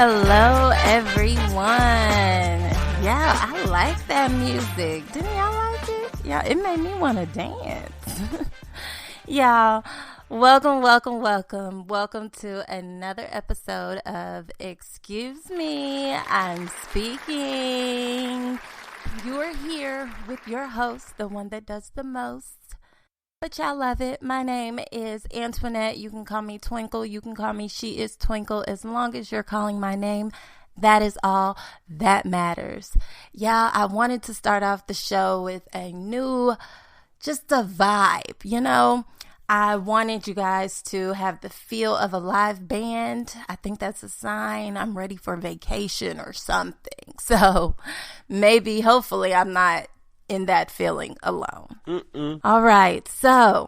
Hello, everyone. Yeah, I like that music. Didn't y'all like it? Yeah, it made me want to dance. Y'all, welcome to another episode of Excuse Me, I'm Speaking. You're here with your host, the one that does the most. But y'all love it. My name is Antoinette. You can call me Twinkle. You can call me SheIsTwinkle. As long as you're calling my name, that is all that matters. Yeah, I wanted to start off the show with a new, just a vibe, you know. I wanted you guys to have the feel of a live band. I think that's a sign I'm ready for vacation or something. So maybe, hopefully, I'm not in that feeling alone. All right, so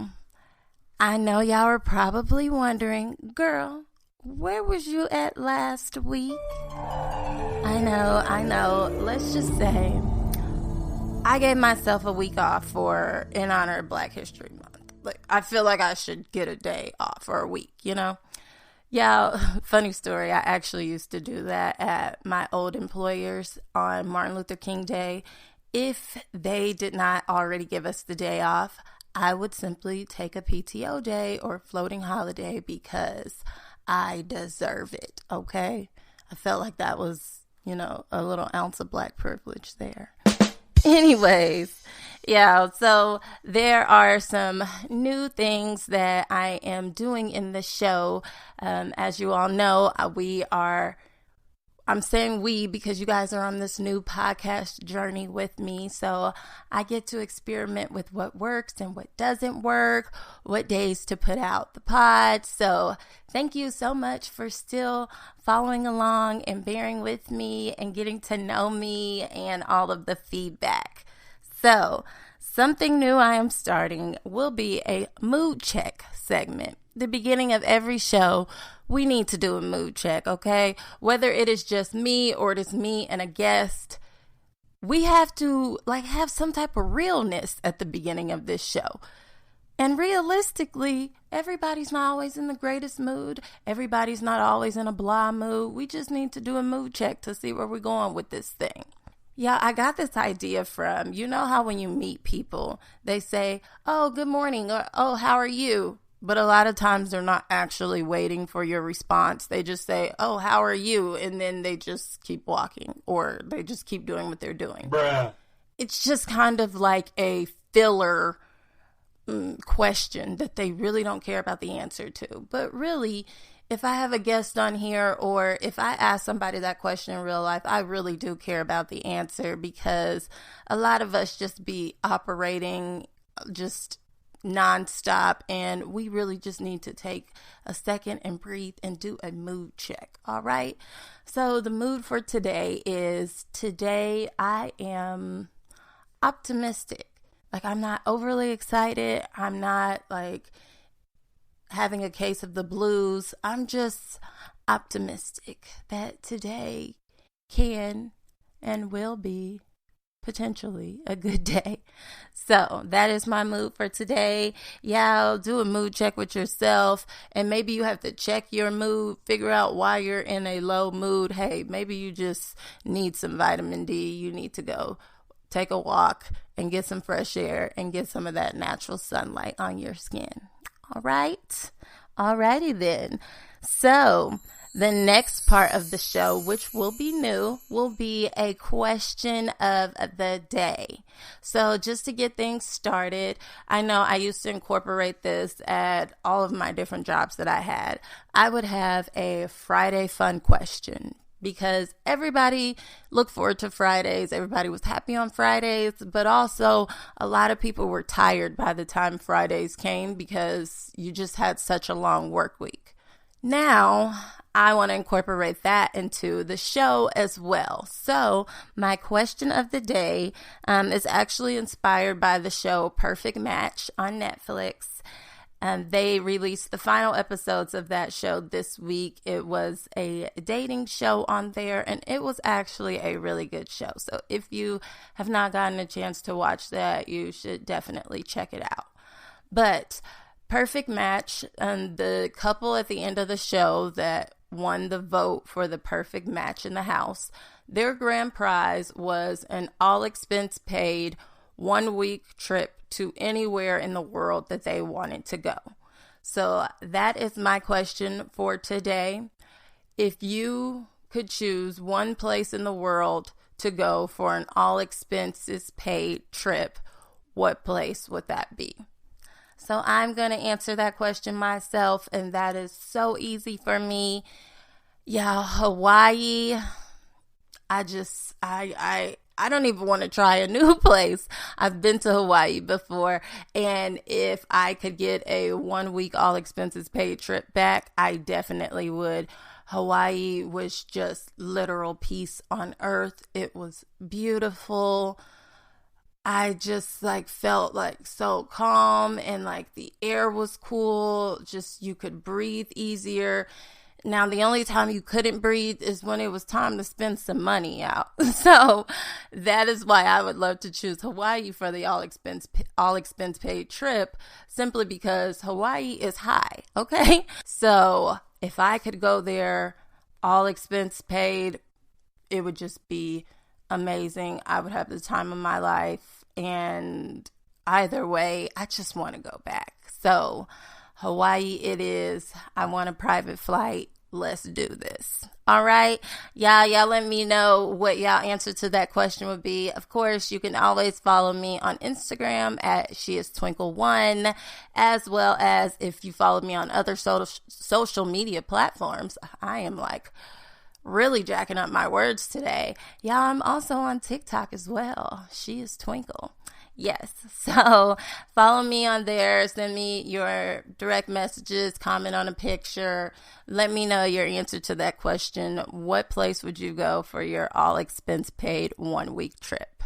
I know y'all are probably wondering, girl, where was you at last week? I know. Let's just say I gave myself a week off in honor of Black History Month. Like, I feel like I should get a day off for a week, you know? Yeah, funny story. I actually used to do that at my old employers on Martin Luther King Day. If they did not already give us the day off, I would simply take a PTO day or floating holiday because I deserve it, okay? I felt like that was, a little ounce of Black privilege there. Anyways, yeah, so there are some new things that I am doing in the show. As you all know, I'm saying we because you guys are on this new podcast journey with me. So I get to experiment with what works and what doesn't work, what days to put out the pod. So thank you so much for still following along and bearing with me and getting to know me and all of the feedback. So something new I am starting will be a mood check segment. The beginning of every show, we need to do a mood check, okay? Whether it is just me or it is me and a guest, we have to have some type of realness at the beginning of this show. And realistically, everybody's not always in the greatest mood. Everybody's not always in a blah mood. We just need to do a mood check to see where we're going with this thing. Yeah, I got this idea from, you know how when you meet people, they say, oh, good morning, or oh, how are you? But a lot of times they're not actually waiting for your response. They just say, oh, how are you? And then they just keep walking or they just keep doing what they're doing. Bruh. It's just kind of like a filler question that they really don't care about the answer to. But really, if I have a guest on here or if I ask somebody that question in real life, I really do care about the answer because a lot of us just be operating just nonstop, and we really just need to take a second and breathe and do a mood check. All right. So the mood for today I am optimistic. I'm not overly excited. I'm not having a case of the blues. I'm just optimistic that today can and will be potentially a good day. So that is my mood for today. Yeah, do a mood check with yourself, and maybe you have to check your mood, figure out why you're in a low mood. Hey, maybe you just need some vitamin D. You need to go take a walk and get some fresh air and get some of that natural sunlight on your skin. All right. Alrighty then. So the next part of the show, which will be new, will be a question of the day. So just to get things started, I know I used to incorporate this at all of my different jobs that I had. I would have a Friday fun question because everybody looked forward to Fridays. Everybody was happy on Fridays, but also a lot of people were tired by the time Fridays came because you just had such a long work week. Now, I want to incorporate that into the show as well. So my question of the day is actually inspired by the show Perfect Match on Netflix. They released the final episodes of that show this week. It was a dating show on there, and it was actually a really good show. So if you have not gotten a chance to watch that, you should definitely check it out. But Perfect Match, the couple at the end of the show that won the vote for the perfect match in the House. Their grand prize was an all-expense-paid 1-week trip to anywhere in the world that they wanted to go. So that is my question for today. If you could choose one place in the world to go for an all-expenses-paid trip, what place would that be? So I'm going to answer that question myself, and that is so easy for me. Yeah, Hawaii. I don't even want to try a new place. I've been to Hawaii before, and if I could get a 1-week all expenses paid trip back, I definitely would. Hawaii was just literal peace on earth. It was beautiful. I just felt so calm, and the air was cool. Just you could breathe easier. Now, the only time you couldn't breathe is when it was time to spend some money out. So that is why I would love to choose Hawaii for the all expense paid trip, simply because Hawaii is high. Okay. So if I could go there, all expense paid, it would just be amazing. I would have the time of my life, and either way, I just want to go back. So Hawaii it is. I want a private flight. Let's do this. All right. Y'all let me know what y'all answer to that question would be. Of course, you can always follow me on Instagram at SheIsTwinkle1, as well as if you follow me on other social media platforms. I am really jacking up my words today. Y'all, I'm also on TikTok as well. SheIsTwinkle. Yes. So follow me on there. Send me your direct messages, comment on a picture. Let me know your answer to that question. What place would you go for your all expense paid 1-week trip?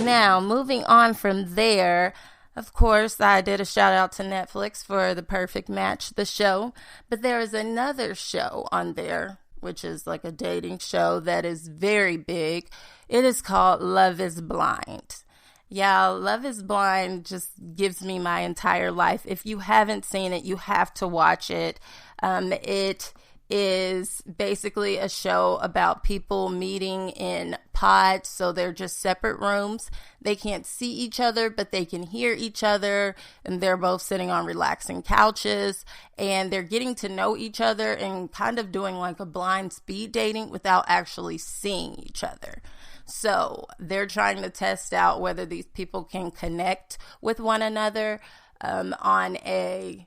Now, moving on from there, of course, I did a shout out to Netflix for The Perfect Match, the show, but there is another show on there, which is a dating show that is very big. It is called Love is Blind. Yeah, Love is Blind just gives me my entire life. If you haven't seen it, you have to watch it. It is basically a show about people meeting in pods. So they're just separate rooms. They can't see each other, but they can hear each other. And they're both sitting on relaxing couches. And they're getting to know each other and kind of doing a blind speed dating without actually seeing each other. So they're trying to test out whether these people can connect with one another on a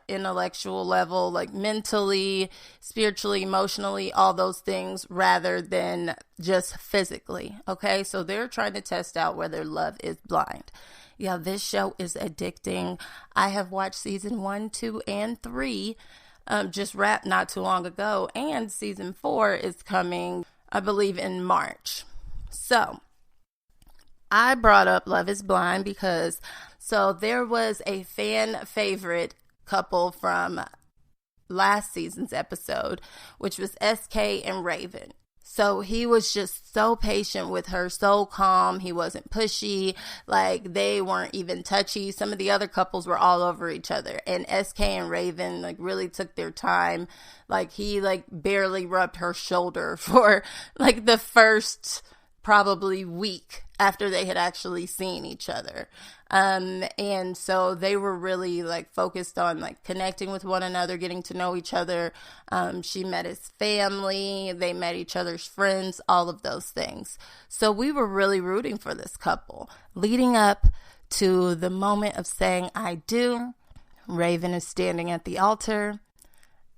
intellectual level, mentally, spiritually, emotionally, all those things, rather than just physically. Okay, so they're trying to test out whether love is blind. Yeah, this show is addicting. I have watched season 1, 2, and 3 just wrapped not too long ago, and season 4 is coming, I believe, in March. So I brought up Love is Blind because there was a fan favorite couple from last season's episode, which was SK and Raven. So he was just so patient with her, so calm. He wasn't pushy. They weren't even touchy. Some of the other couples were all over each other. And SK and Raven, really took their time. He, barely rubbed her shoulder for, the first probably week after they had actually seen each other. And so they were really focused on connecting with one another, getting to know each other. She met his family, they met each other's friends, all of those things. So we were really rooting for this couple. Leading up to the moment of saying I do, Raven is standing at the altar.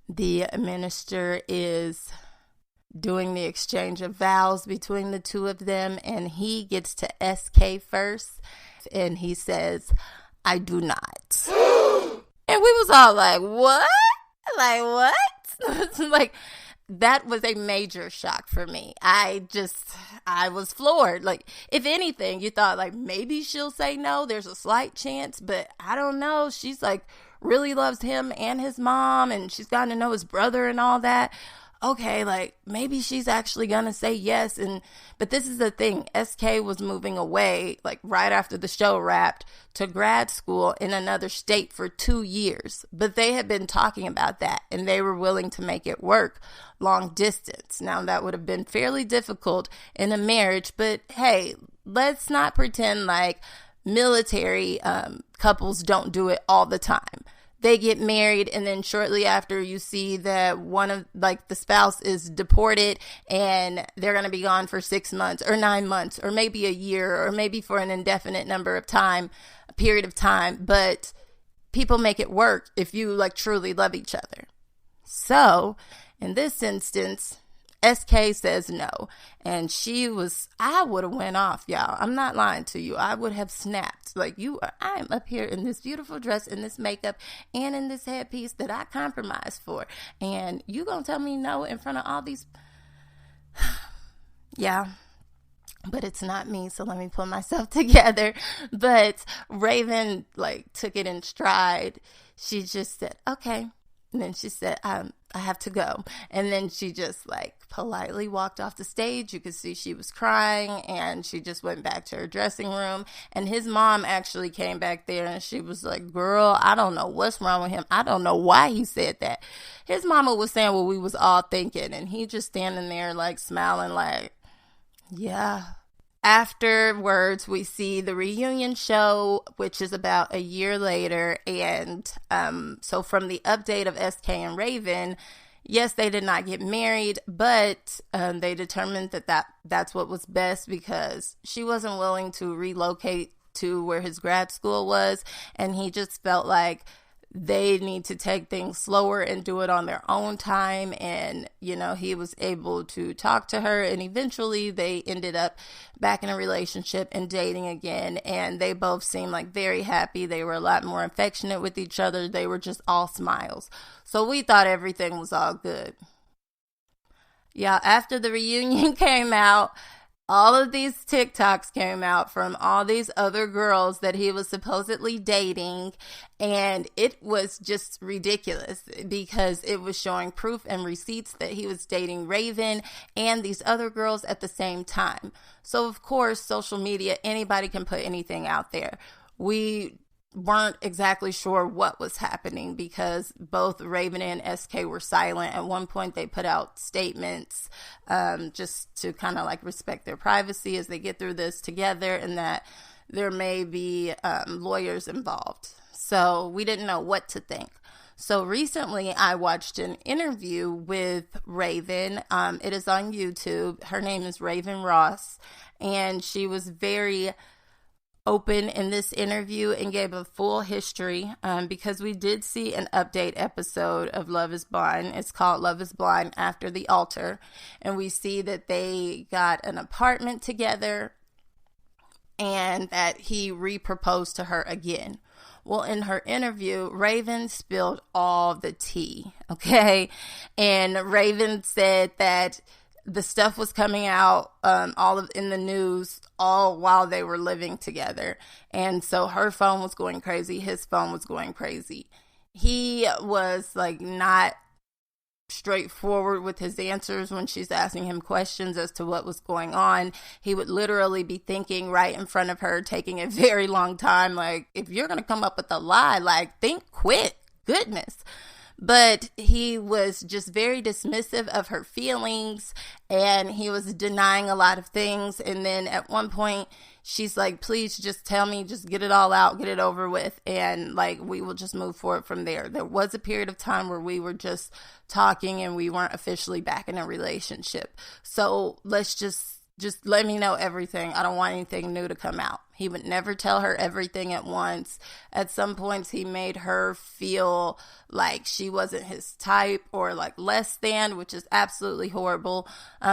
The minister is doing the exchange of vows between the two of them, and he gets to SK first, and he says, I do not. And we was all what? What? That was a major shock for me. I was floored. If anything, you thought maybe she'll say no. There's a slight chance, but I don't know. She's really loves him and his mom, and she's gotten to know his brother and all that. okay, like maybe she's actually gonna say yes. But this is the thing, SK was moving away like right after the show wrapped to grad school in another state for 2 years. But they had been talking about that and they were willing to make it work long distance. Now that would have been fairly difficult in a marriage, but hey, let's not pretend like military couples don't do it all the time. They get married and then shortly after you see that one of like the spouse is deported and they're going to be gone for 6 months or 9 months or maybe a year or maybe for an indefinite period of time. But people make it work if you like truly love each other. So in this instance, SK says no. And I would have went off, y'all. I'm not lying to you. I would have snapped. Like, I'm up here in this beautiful dress, in this makeup, and in this headpiece that I compromised for. And you gonna tell me no in front of all these... Yeah. But it's not me, so let me pull myself together. But Raven, like, took it in stride. She just said, okay. And then she said, I have to go. And then she just like politely walked off the stage. You could see she was crying and she just went back to her dressing room. And his mom actually came back there and she was like, girl, I don't know what's wrong with him. I don't know why he said that. His mama was saying what we was all thinking. And he just standing there like smiling like, yeah. Afterwards, we see the reunion show, which is about a year later. And so from the update of SK and Raven, yes, they did not get married, but they determined that's what was best because she wasn't willing to relocate to where his grad school was. And he just felt like they need to take things slower and do it on their own time. And, you know, he was able to talk to her and eventually they ended up back in a relationship and dating again. And they both seemed like very happy. They were a lot more affectionate with each other. They were just all smiles. So we thought everything was all good. Yeah, after the reunion came out, all of these TikToks came out from all these other girls that he was supposedly dating, and it was just ridiculous because it was showing proof and receipts that he was dating Raven and these other girls at the same time. So, of course, social media, anybody can put anything out there. We weren't exactly sure what was happening because both Raven and SK were silent. At one point they put out statements just to kind of like respect their privacy as they get through this together and that there may be lawyers involved. So we didn't know what to think. So recently I watched an interview with Raven. It is on YouTube. Her name is Raven Ross, and she was very open in this interview and gave a full history because we did see an update episode of Love is Blind. It's called Love is Blind After the Altar. And we see that they got an apartment together and that he re-proposed to her again. Well, in her interview, Raven spilled all the tea, okay? And Raven said that the stuff was coming out in the news all while they were living together. And so her phone was going crazy. His phone was going crazy. He was like not straightforward with his answers when she's asking him questions as to what was going on. He would literally be thinking right in front of her, taking a very long time. Like, if you're going to come up with a lie, like, think quick. Goodness. But he was just very dismissive of her feelings and he was denying a lot of things. And then at one point, she's like, please just tell me, just get it all out, get it over with. And like, we will just move forward from there. There was a period of time where we were just talking and we weren't officially back in a relationship. So let's just let me know everything. I don't want anything new to come out. He would never tell her everything at once. At some points, he made her feel like she wasn't his type or like less than, which is absolutely horrible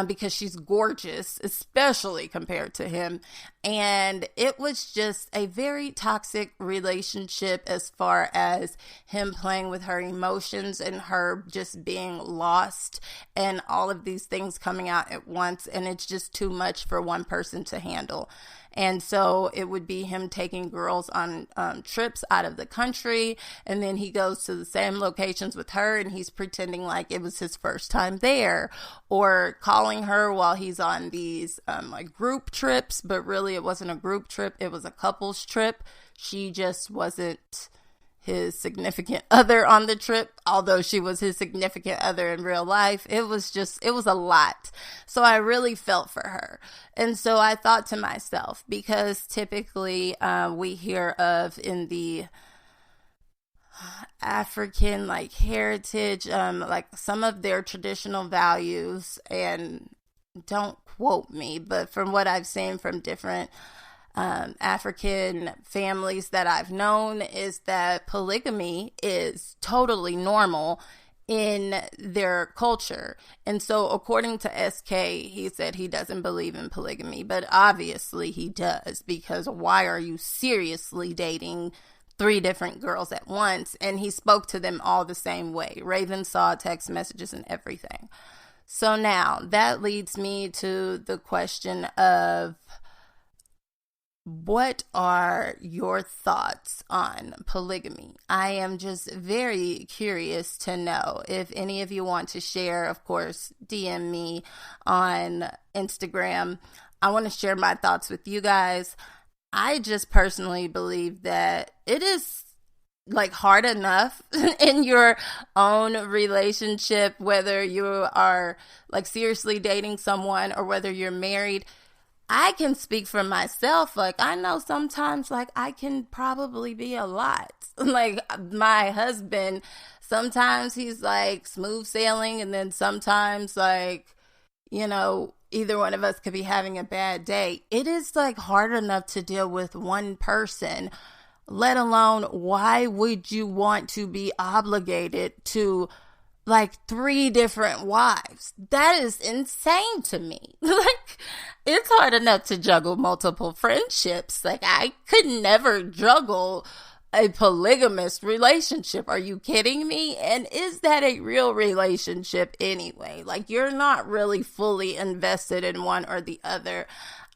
because she's gorgeous, especially compared to him. And it was just a very toxic relationship as far as him playing with her emotions and her just being lost and all of these things coming out at once. And it's just too much for one person to handle. And so it would be him taking girls on trips out of the country, and then he goes to the same locations with her, and he's pretending like it was his first time there, or calling her while he's on these like group trips, but really it wasn't a group trip, it was a couples trip. She just wasn't his significant other on the trip, although she was his significant other in real life. It was a lot. So I really felt for her. And so I thought to myself, because typically we hear of in the African like heritage, like some of their traditional values, and don't quote me, but from what I've seen from different African families that I've known, is that polygamy is totally normal in their culture. And so according to SK, he said he doesn't believe in polygamy, but obviously he does, because why are you seriously dating 3 different girls at once? And he spoke to them all the same way. Raven saw text messages and everything. So now that leads me to the question of, what are your thoughts on polygamy? I am just very curious to know. If any of you want to share, of course, DM me on Instagram. I want to share my thoughts with you guys. I just personally believe that it is like hard enough in your own relationship, whether you are like seriously dating someone or whether you're married. I can speak for myself. Like, I know sometimes, like, I can probably be a lot. Like, my husband, sometimes he's, like, smooth sailing, and then sometimes, like, you know, either one of us could be having a bad day. It is, like, hard enough to deal with one person, let alone why would you want to be obligated to like 3 different wives? That is insane to me. Like, it's hard enough to juggle multiple friendships. Like, I could never juggle a polygamous relationship. Are you kidding me? And is that a real relationship anyway? Like, you're not really fully invested in one or the other.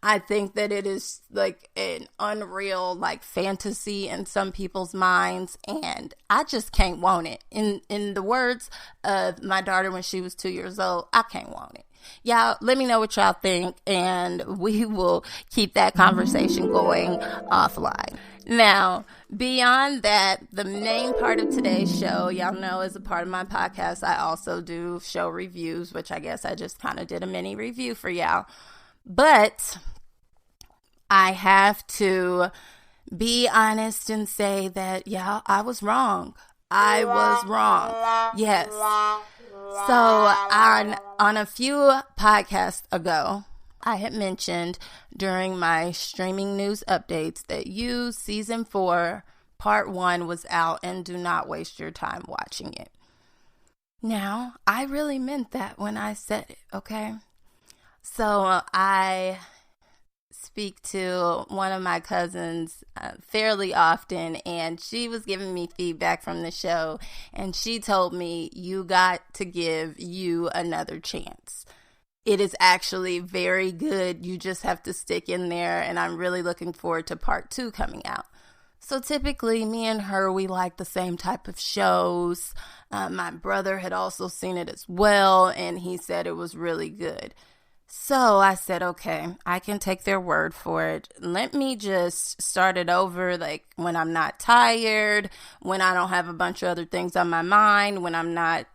I think that it is like an unreal like fantasy in some people's minds, and I just can't want it. In the words of my daughter when she was 2 years old, I can't want it. Y'all, let me know what y'all think, and we will keep that conversation going offline. Now, beyond that, the main part of today's show, y'all know, as a part of my podcast, I also do show reviews, which I guess I just kind of did a mini review for y'all. But I have to be honest and say that, yeah, I was wrong. I was wrong. Yes. So on a few podcasts ago, I had mentioned during my streaming news updates that You Season 4 Part 1 was out, and do not waste your time watching it. Now, I really meant that when I said it, okay? So I speak to one of my cousins fairly often, and she was giving me feedback from the show, and she told me, you got to give You another chance. It is actually very good. You just have to stick in there, and I'm really looking forward to Part 2 coming out. So typically, me and her, we like the same type of shows. My brother had also seen it as well, and he said it was really good. So I said, okay, I can take their word for it. Let me just start it over, like when I'm not tired, when I don't have a bunch of other things on my mind, when I'm not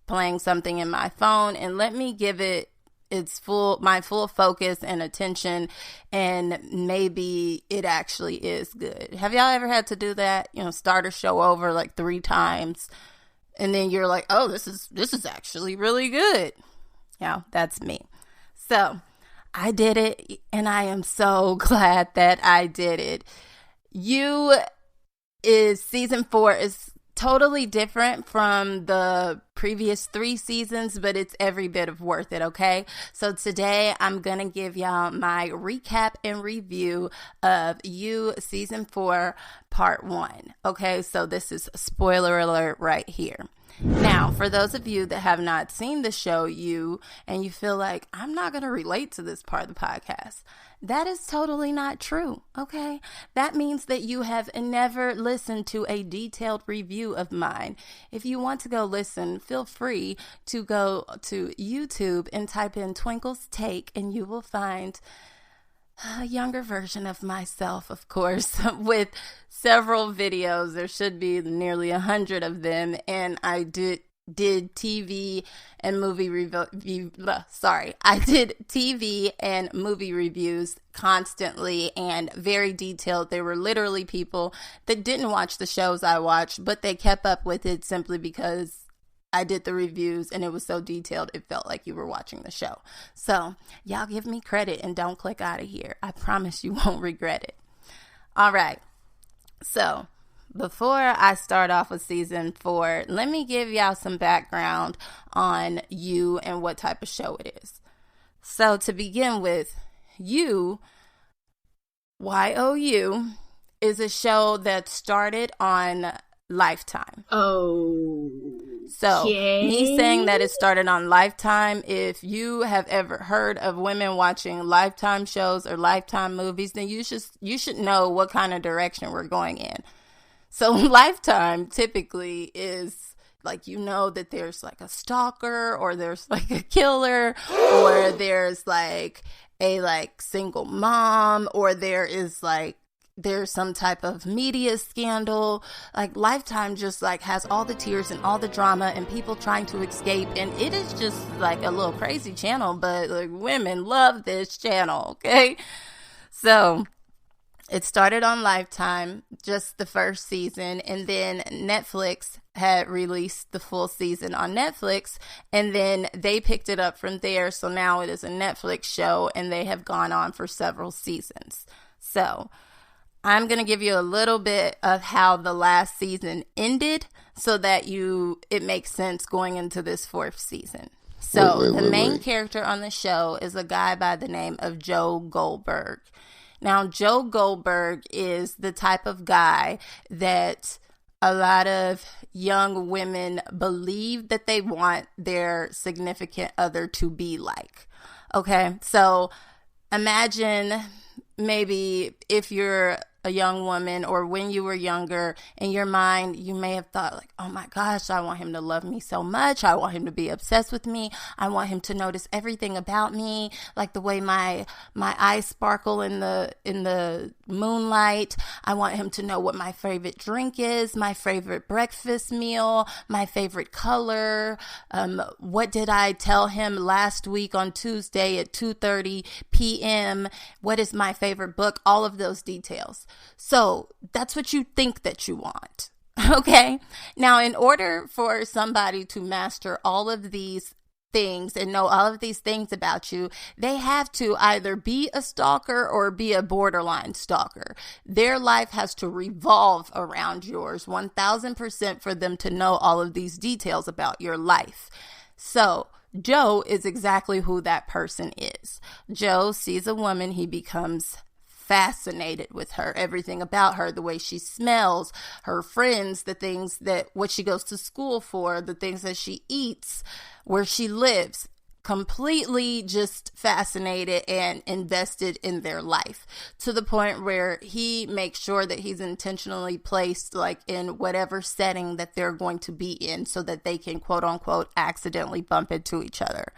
playing something in my phone, and let me give it my full focus and attention, and maybe it actually is good. Have y'all ever had to do that? You know, start a show over like 3 times, and then you're like, oh, this is actually really good. Yeah, that's me. So I did it, and I am so glad that I did it. Season 4 is totally different from the previous 3 seasons, but it's every bit of worth it, okay? So today I'm going to give y'all my recap and review of You Season 4 Part 1, okay? So this is spoiler alert right here. Now, for those of you that have not seen the show, you feel like, I'm not going to relate to this part of the podcast, that is totally not true, okay? That means that you have never listened to a detailed review of mine. If you want to go listen, feel free to go to YouTube and type in Twinkle's Take, and you will find a younger version of myself, of course, with several videos. There should be nearly 100 of them, and I did TV and movie I did TV and movie reviews constantly and very detailed. There were literally people that didn't watch the shows I watched, but they kept up with it simply because I did the reviews and it was so detailed it felt like you were watching the show. So y'all give me credit and don't click out of here. I promise you won't regret it. All right. So before I start off with season 4, let me give y'all some background on You and what type of show it is. So to begin with, You, YOU, is a show that started on Lifetime. Oh. So, me saying that it started on Lifetime, if you have ever heard of women watching Lifetime shows or Lifetime movies, then you should know what kind of direction we're going in. So, Lifetime typically is like, you know, that there's like a stalker or there's like a killer or there's like a like single mom or there's some type of media scandal. Like Lifetime just like has all the tears and all the drama and people trying to escape, and it is just like a little crazy channel, but like women love this channel, okay? So it started on Lifetime, just the first season, and then Netflix had released the full season on Netflix, and then they picked it up from there. So now it is a Netflix show, and they have gone on for several seasons. So I'm going to give you a little bit of how the last season ended so that it makes sense going into this 4th season. So the main character on the show is a guy by the name of Joe Goldberg. Now, Joe Goldberg is the type of guy that a lot of young women believe that they want their significant other to be like. Okay, so imagine maybe if you're a young woman, or when you were younger, in your mind, you may have thought like, oh my gosh, I want him to love me so much. I want him to be obsessed with me. I want him to notice everything about me, like the way my eyes sparkle in the moonlight. I want him to know what my favorite drink is, my favorite breakfast meal, my favorite color. What did I tell him last week on Tuesday at 2:30 p.m.? What is my favorite book? All of those details. So that's what you think that you want. Okay. Now, in order for somebody to master all of these things and know all of these things about you, they have to either be a stalker or be a borderline stalker. Their life has to revolve around yours 1000% for them to know all of these details about your life. So Joe is exactly who that person is. Joe sees a woman, he becomes fascinated with her, everything about her, the way she smells, her friends, the things that, what she goes to school for, the things that she eats, where she lives. Completely just fascinated and invested in their life, to the point where he makes sure that he's intentionally placed like in whatever setting that they're going to be in so that they can quote unquote accidentally bump into each other.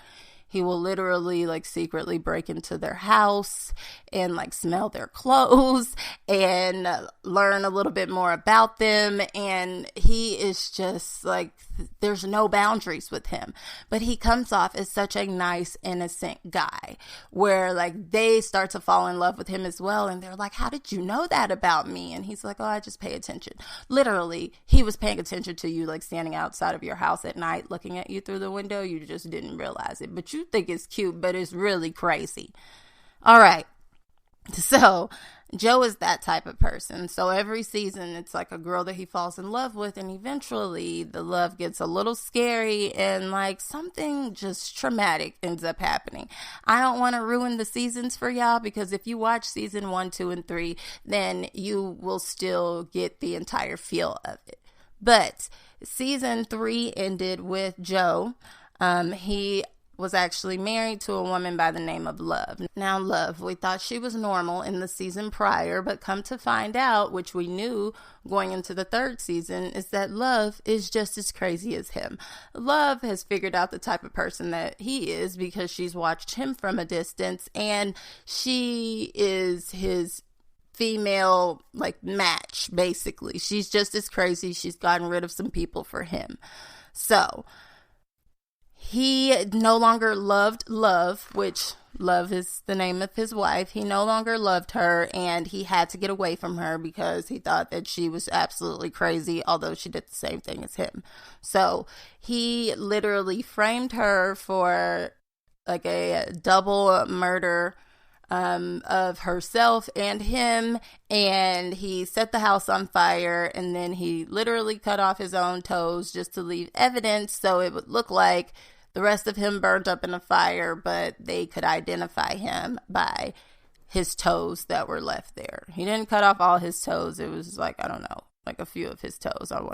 He will literally like secretly break into their house and like smell their clothes and learn a little bit more about them. And he is just like, there's no boundaries with him. But he comes off as such a nice, innocent guy where like they start to fall in love with him as well. And they're like, how did you know that about me? And he's like, oh, I just pay attention. Literally, he was paying attention to you, like standing outside of your house at night, looking at you through the window. You just didn't realize it. But you think it's cute, but it's really crazy. All right. So Joe is that type of person. So every season it's like a girl that he falls in love with, and eventually the love gets a little scary and like something just traumatic ends up happening. I don't want to ruin the seasons for y'all, because if you watch season 1, 2, and 3, then you will still get the entire feel of it. But season 3 ended with Joe. He was actually married to a woman by the name of Love. Now, Love, we thought she was normal in the season prior, but come to find out, which we knew going into the 3rd season, is that Love is just as crazy as him. Love has figured out the type of person that he is because she's watched him from a distance, and she is his female match, basically. She's just as crazy. She's gotten rid of some people for him. So he no longer loved Love, which Love is the name of his wife. He no longer loved her, and he had to get away from her because he thought that she was absolutely crazy, although she did the same thing as him. So he literally framed her for a double murder of herself and him, and he set the house on fire, and then he literally cut off his own toes just to leave evidence so it would look like the rest of him burned up in a fire, but they could identify him by his toes that were left there. He didn't cut off all his toes. It was a few of his toes on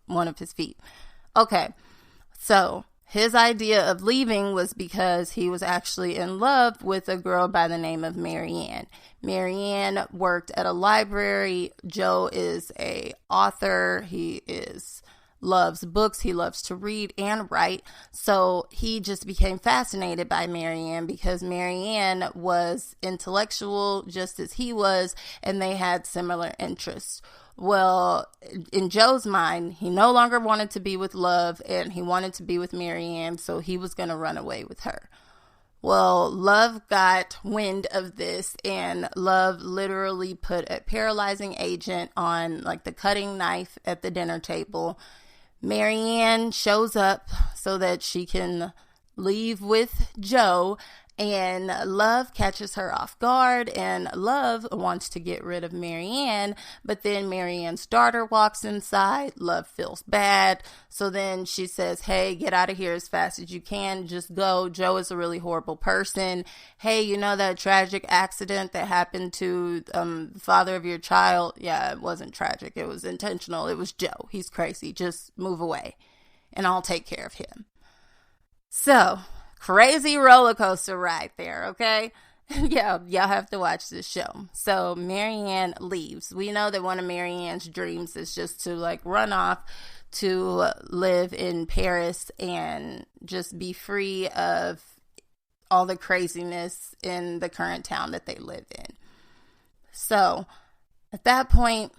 one of his feet. Okay, so his idea of leaving was because he was actually in love with a girl by the name of Marianne. Marianne worked at a library. Joe is a author. He loves books. He loves to read and write. So he just became fascinated by Marianne because Marianne was intellectual just as he was, and they had similar interests. Well, in Joe's mind, he no longer wanted to be with Love, and he wanted to be with Marianne, so he was going to run away with her. Well, Love got wind of this, and Love literally put a paralyzing agent on the cutting knife at the dinner table. Marianne shows up so that she can leave with Joe, and Love catches her off guard, and Love wants to get rid of Marianne, but then Marianne's daughter walks inside. Love feels bad, so then she says, hey, get out of here as fast as you can, just go. Joe is a really horrible person. Hey, you know that tragic accident that happened to the father of your child? Yeah, it wasn't tragic, it was intentional. It was Joe. He's crazy. Just move away and I'll take care of him. So crazy roller coaster ride there, okay? Yeah, y'all have to watch this show. So Marianne leaves. We know that one of Marianne's dreams is just to run off to live in Paris and just be free of all the craziness in the current town that they live in. So at that point,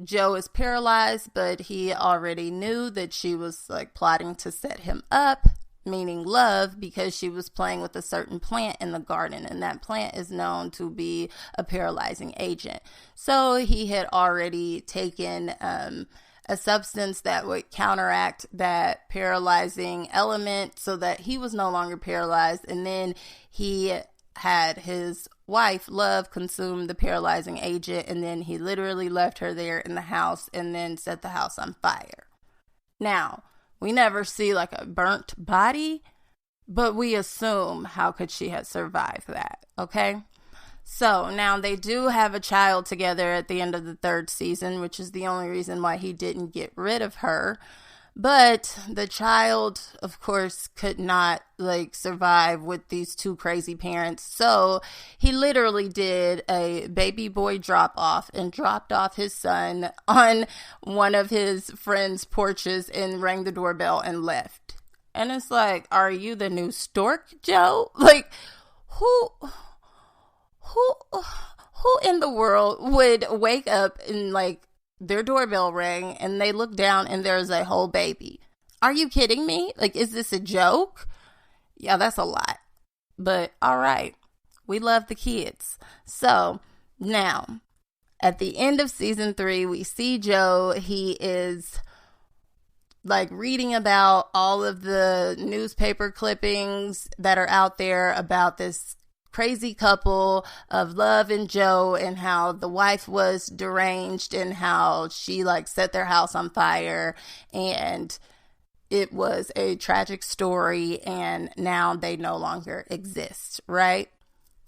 Joe is paralyzed, but he already knew that she was plotting to set him up, meaning Love, because she was playing with a certain plant in the garden, and that plant is known to be a paralyzing agent. So he had already taken a substance that would counteract that paralyzing element so that he was no longer paralyzed, and then he had his wife, Love, consume the paralyzing agent, and then he literally left her there in the house and then set the house on fire. Now, we never see a burnt body, but we assume how could she have survived that, okay? So now they do have a child together at the end of the 3rd season, which is the only reason why he didn't get rid of her. But the child, of course, could not survive with these two crazy parents. So he literally did a baby boy drop off and dropped off his son on one of his friend's porches and rang the doorbell and left. And it's are you the new stork, Joe? Who in the world would wake up and their doorbell rang and they look down and there's a whole baby? Are you kidding me? Is this a joke? Yeah, that's a lot. But all right, we love the kids. So now at the end of season 3, we see Joe. He is reading about all of the newspaper clippings that are out there about this crazy couple of Love and Joe, and how the wife was deranged and how she set their house on fire, and it was a tragic story, and now they no longer exist, right?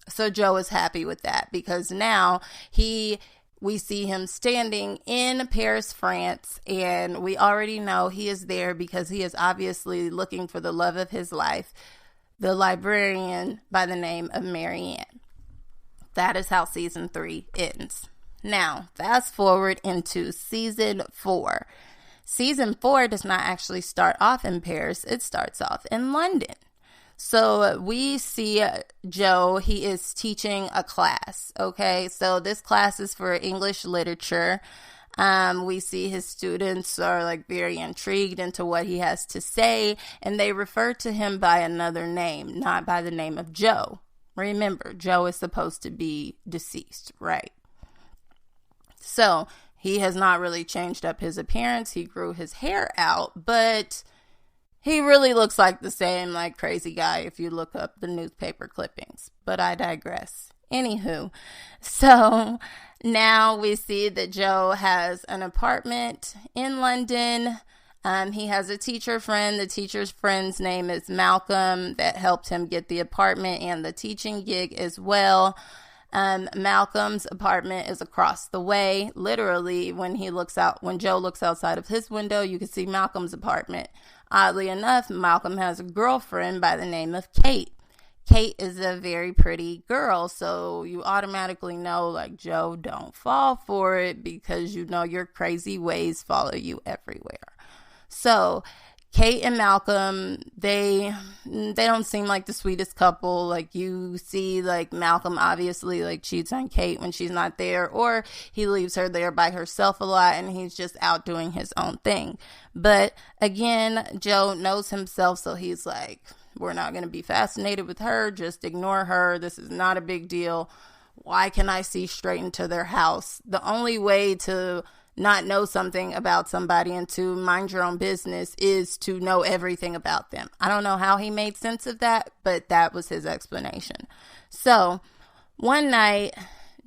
So Joe is happy with that because now he we see him standing in Paris, France, and we already know he is there because he is obviously looking for the love of his life, the librarian by the name of Marianne. That is how season 3 ends. Now, fast forward into season 4. Season 4 does not actually start off in Paris. It starts off in London. So we see Joe, he is teaching a class, okay? So this class is for English literature. We see his students are like very intrigued into what he has to say, and they refer to him by another name, not by the name of Joe. Remember, Joe is supposed to be deceased, right? So he has not really changed up his appearance. He grew his hair out, but he really looks like the same like crazy guy if you look up the newspaper clippings. But I digress. Anywho, so now we see that Joe has an apartment in London. He has a teacher friend. The teacher's friend's name is Malcolm that helped him get the apartment and the teaching gig as well. Malcolm's apartment is across the way. Literally, when Joe looks outside of his window, you can see Malcolm's apartment. Oddly enough, Malcolm has a girlfriend by the name of Kate. Kate is a very pretty girl, so you automatically know, like, Joe, don't fall for it because you know your crazy ways follow you everywhere. So Kate and Malcolm, they don't seem like the sweetest couple. Like, you see, like, Malcolm obviously, like, cheats on Kate when she's not there, or he leaves her there by herself a lot, and he's just out doing his own thing. But, again, Joe knows himself, so he's like, we're not going to be fascinated with her. Just ignore her. This is not a big deal. Why can I see straight into their house? The only way to not know something about somebody and to mind your own business is to know everything about them. I don't know how he made sense of that, but that was his explanation. So one night,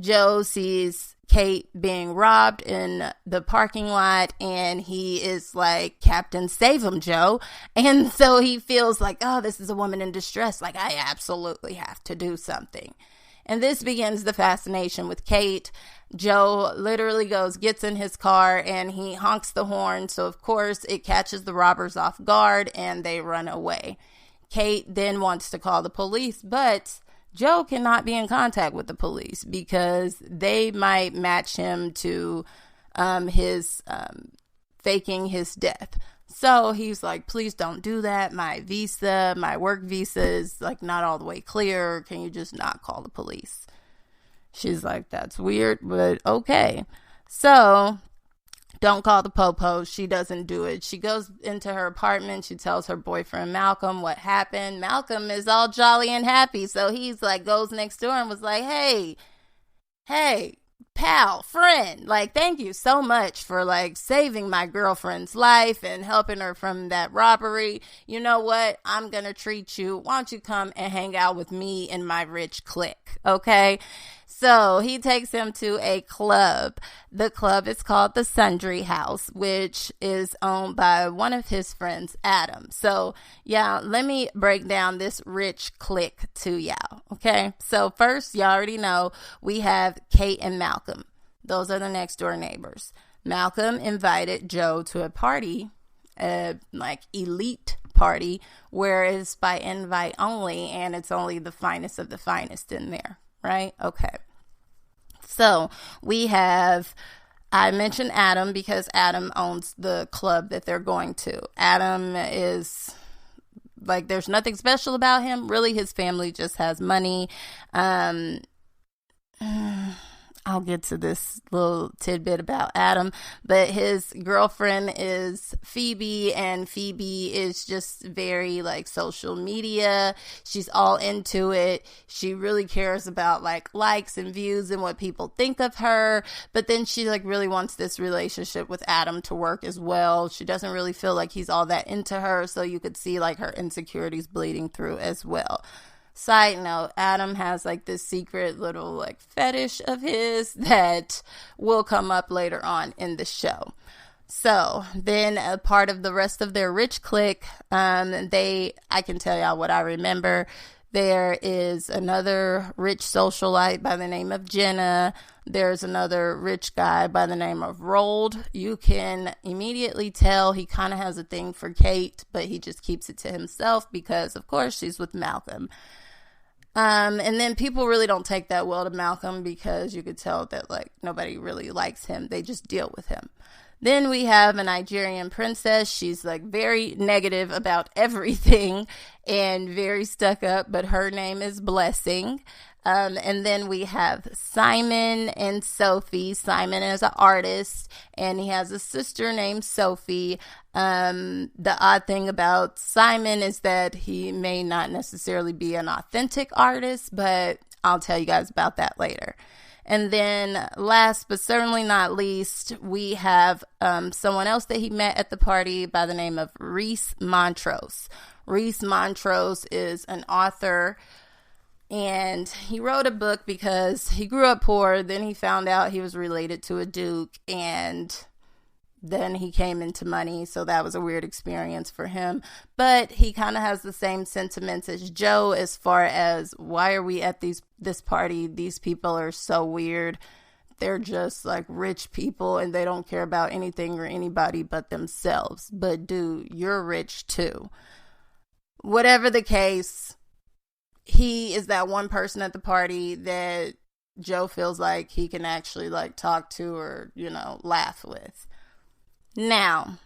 Joe sees Kate being robbed in the parking lot, and he is like, Captain, save him, Joe. And so he feels like, oh, this is a woman in distress. Like, I absolutely have to do something. And this begins the fascination with Kate. Joe literally gets in his car, and he honks the horn. So, of course, it catches the robbers off guard, and they run away. Kate then wants to call the police, but Joe cannot be in contact with the police because they might match him to his faking his death. So he's like, please don't do that. My work visa is like not all the way clear. Can you just not call the police? She's like, that's weird, but okay. So don't call the popo. She doesn't do it. She goes into her apartment. She tells her boyfriend, Malcolm, what happened. Malcolm is all jolly and happy. So he's like, goes next door and was like, hey, pal, friend, like, thank you so much for like saving my girlfriend's life and helping her from that robbery. You know what? I'm going to treat you. Why don't you come and hang out with me and my rich clique? Okay. So he takes him to a club. The club is called the Sundry House, which is owned by one of his friends, Adam. So yeah, let me break down this rich clique to y'all. Okay. So first, y'all already know we have Kate and Malcolm. Those are the next door neighbors. Malcolm invited Joe to a party, like elite party, where it's by invite only, and it's only the finest of the finest in there. Right? Okay. So I mentioned Adam because Adam owns the club that they're going to. Adam is like, there's nothing special about him. Really, his family just has money. I'll get to this little tidbit about Adam, but his girlfriend is Phoebe, and Phoebe is just very like social media. She's all into it. She really cares about like likes and views and what people think of her. But then she like really wants this relationship with Adam to work as well. She doesn't really feel like he's all that into her. So you could see like her insecurities bleeding through as well. Side note, Adam has like this secret little like fetish of his that will come up later on in the show. So then a part of the rest of their rich clique, I can tell y'all what I remember. There is another rich socialite by the name of Jenna. There's another rich guy by the name of Rold. You can immediately tell he kind of has a thing for Kate, but he just keeps it to himself because, of course, she's with Malcolm. And then people really don't take that well to Malcolm because you could tell that, like, nobody really likes him. They just deal with him. Then we have a Nigerian princess. She's like very negative about everything and very stuck up, but her name is Blessing. And then we have Simon and Sophie. Simon is an artist and he has a sister named Sophie. The odd thing about Simon is that he may not necessarily be an authentic artist, but I'll tell you guys about that later. And then last but certainly not least, we have someone else that he met at the party by the name of Reese Montrose. Reese Montrose is an author, and he wrote a book because he grew up poor. Then he found out he was related to a duke, and then he came into money, so that was a weird experience for him. But he kind of has the same sentiments as Joe as far as, why are we at this party? These people are so weird. They're just like rich people and they don't care about anything or anybody but themselves. But dude, you're rich too. Whatever the case, he is that one person at the party that Joe feels like he can actually like talk to or, laugh with. Now,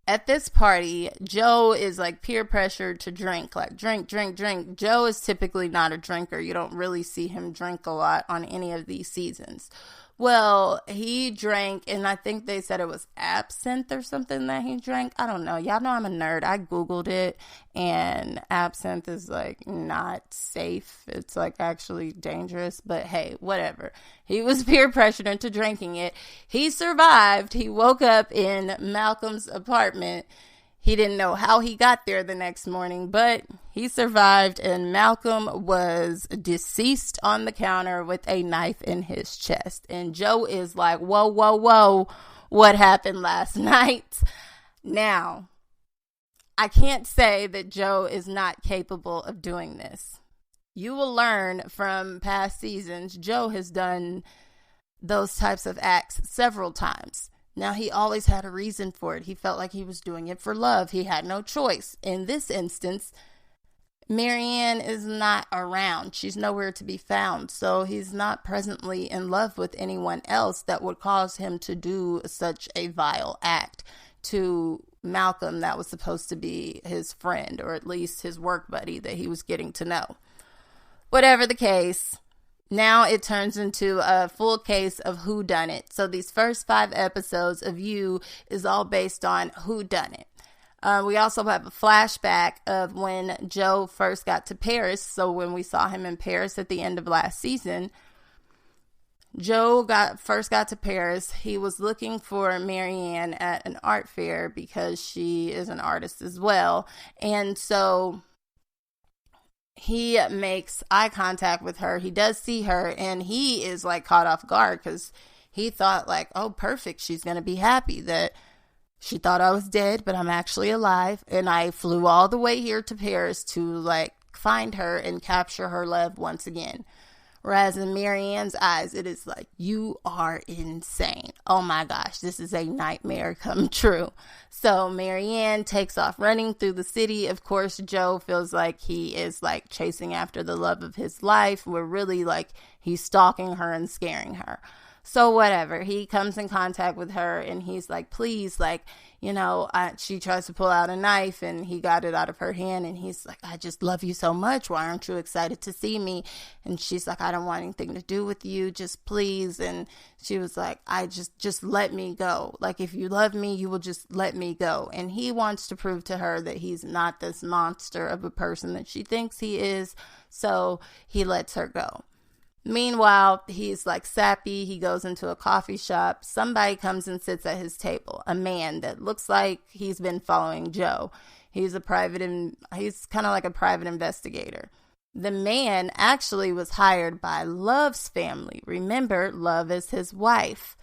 at this party, Joe is like peer pressured to drink, like drink. Joe is typically not a drinker. You don't really see him drink a lot on any of these seasons. Well, he drank, and I think they said it was absinthe or something that he drank. I don't know. Y'all know I'm a nerd. I Googled it, and absinthe is like not safe. It's like actually dangerous, but hey, whatever. He was peer pressured into drinking it. He survived. He woke up in Malcolm's apartment. He didn't know how he got there the next morning, but he survived, and Malcolm was deceased on the counter with a knife in his chest. And Joe is like, whoa, what happened last night? Now, I can't say that Joe is not capable of doing this. You will learn from past seasons, Joe has done those types of acts several times. Now, he always had a reason for it. He felt like he was doing it for love. He had no choice. In this instance, Marianne is not around. She's nowhere to be found. So he's not presently in love with anyone else that would cause him to do such a vile act to Malcolm that was supposed to be his friend, or at least his work buddy that he was getting to know. Whatever the case, now it turns into a full case of whodunit. So these first 5 episodes of You is all based on whodunit. We also have a flashback of when Joe first got to Paris. So when we saw him in Paris at the end of last season, Joe first got to Paris. He was looking for Marianne at an art fair because she is an artist as well. And so he makes eye contact with her. He does see her, and he is like caught off guard because he thought like, oh, perfect. She's going to be happy that she thought I was dead, but I'm actually alive. And I flew all the way here to Paris to like find her and capture her love once again. Whereas in Marianne's eyes, it is like, you are insane. Oh my gosh, this is a nightmare come true. So Marianne takes off running through the city. Of course, Joe feels like he is like chasing after the love of his life. We're really like, he's stalking her and scaring her. So whatever, he comes in contact with her and he's like, please, like, she tries to pull out a knife and he got it out of her hand and he's like, I just love you so much. Why aren't you excited to see me? And she's like, I don't want anything to do with you. Just please. And she was like, just let me go. Like, if you love me, you will just let me go. And he wants to prove to her that he's not this monster of a person that she thinks he is. So he lets her go. Meanwhile, he's like sappy. He goes into a coffee shop. Somebody comes and sits at his table. A man that looks like he's been following Joe. He's kind of like a private investigator. The man actually was hired by Love's family. Remember, Love is his wife.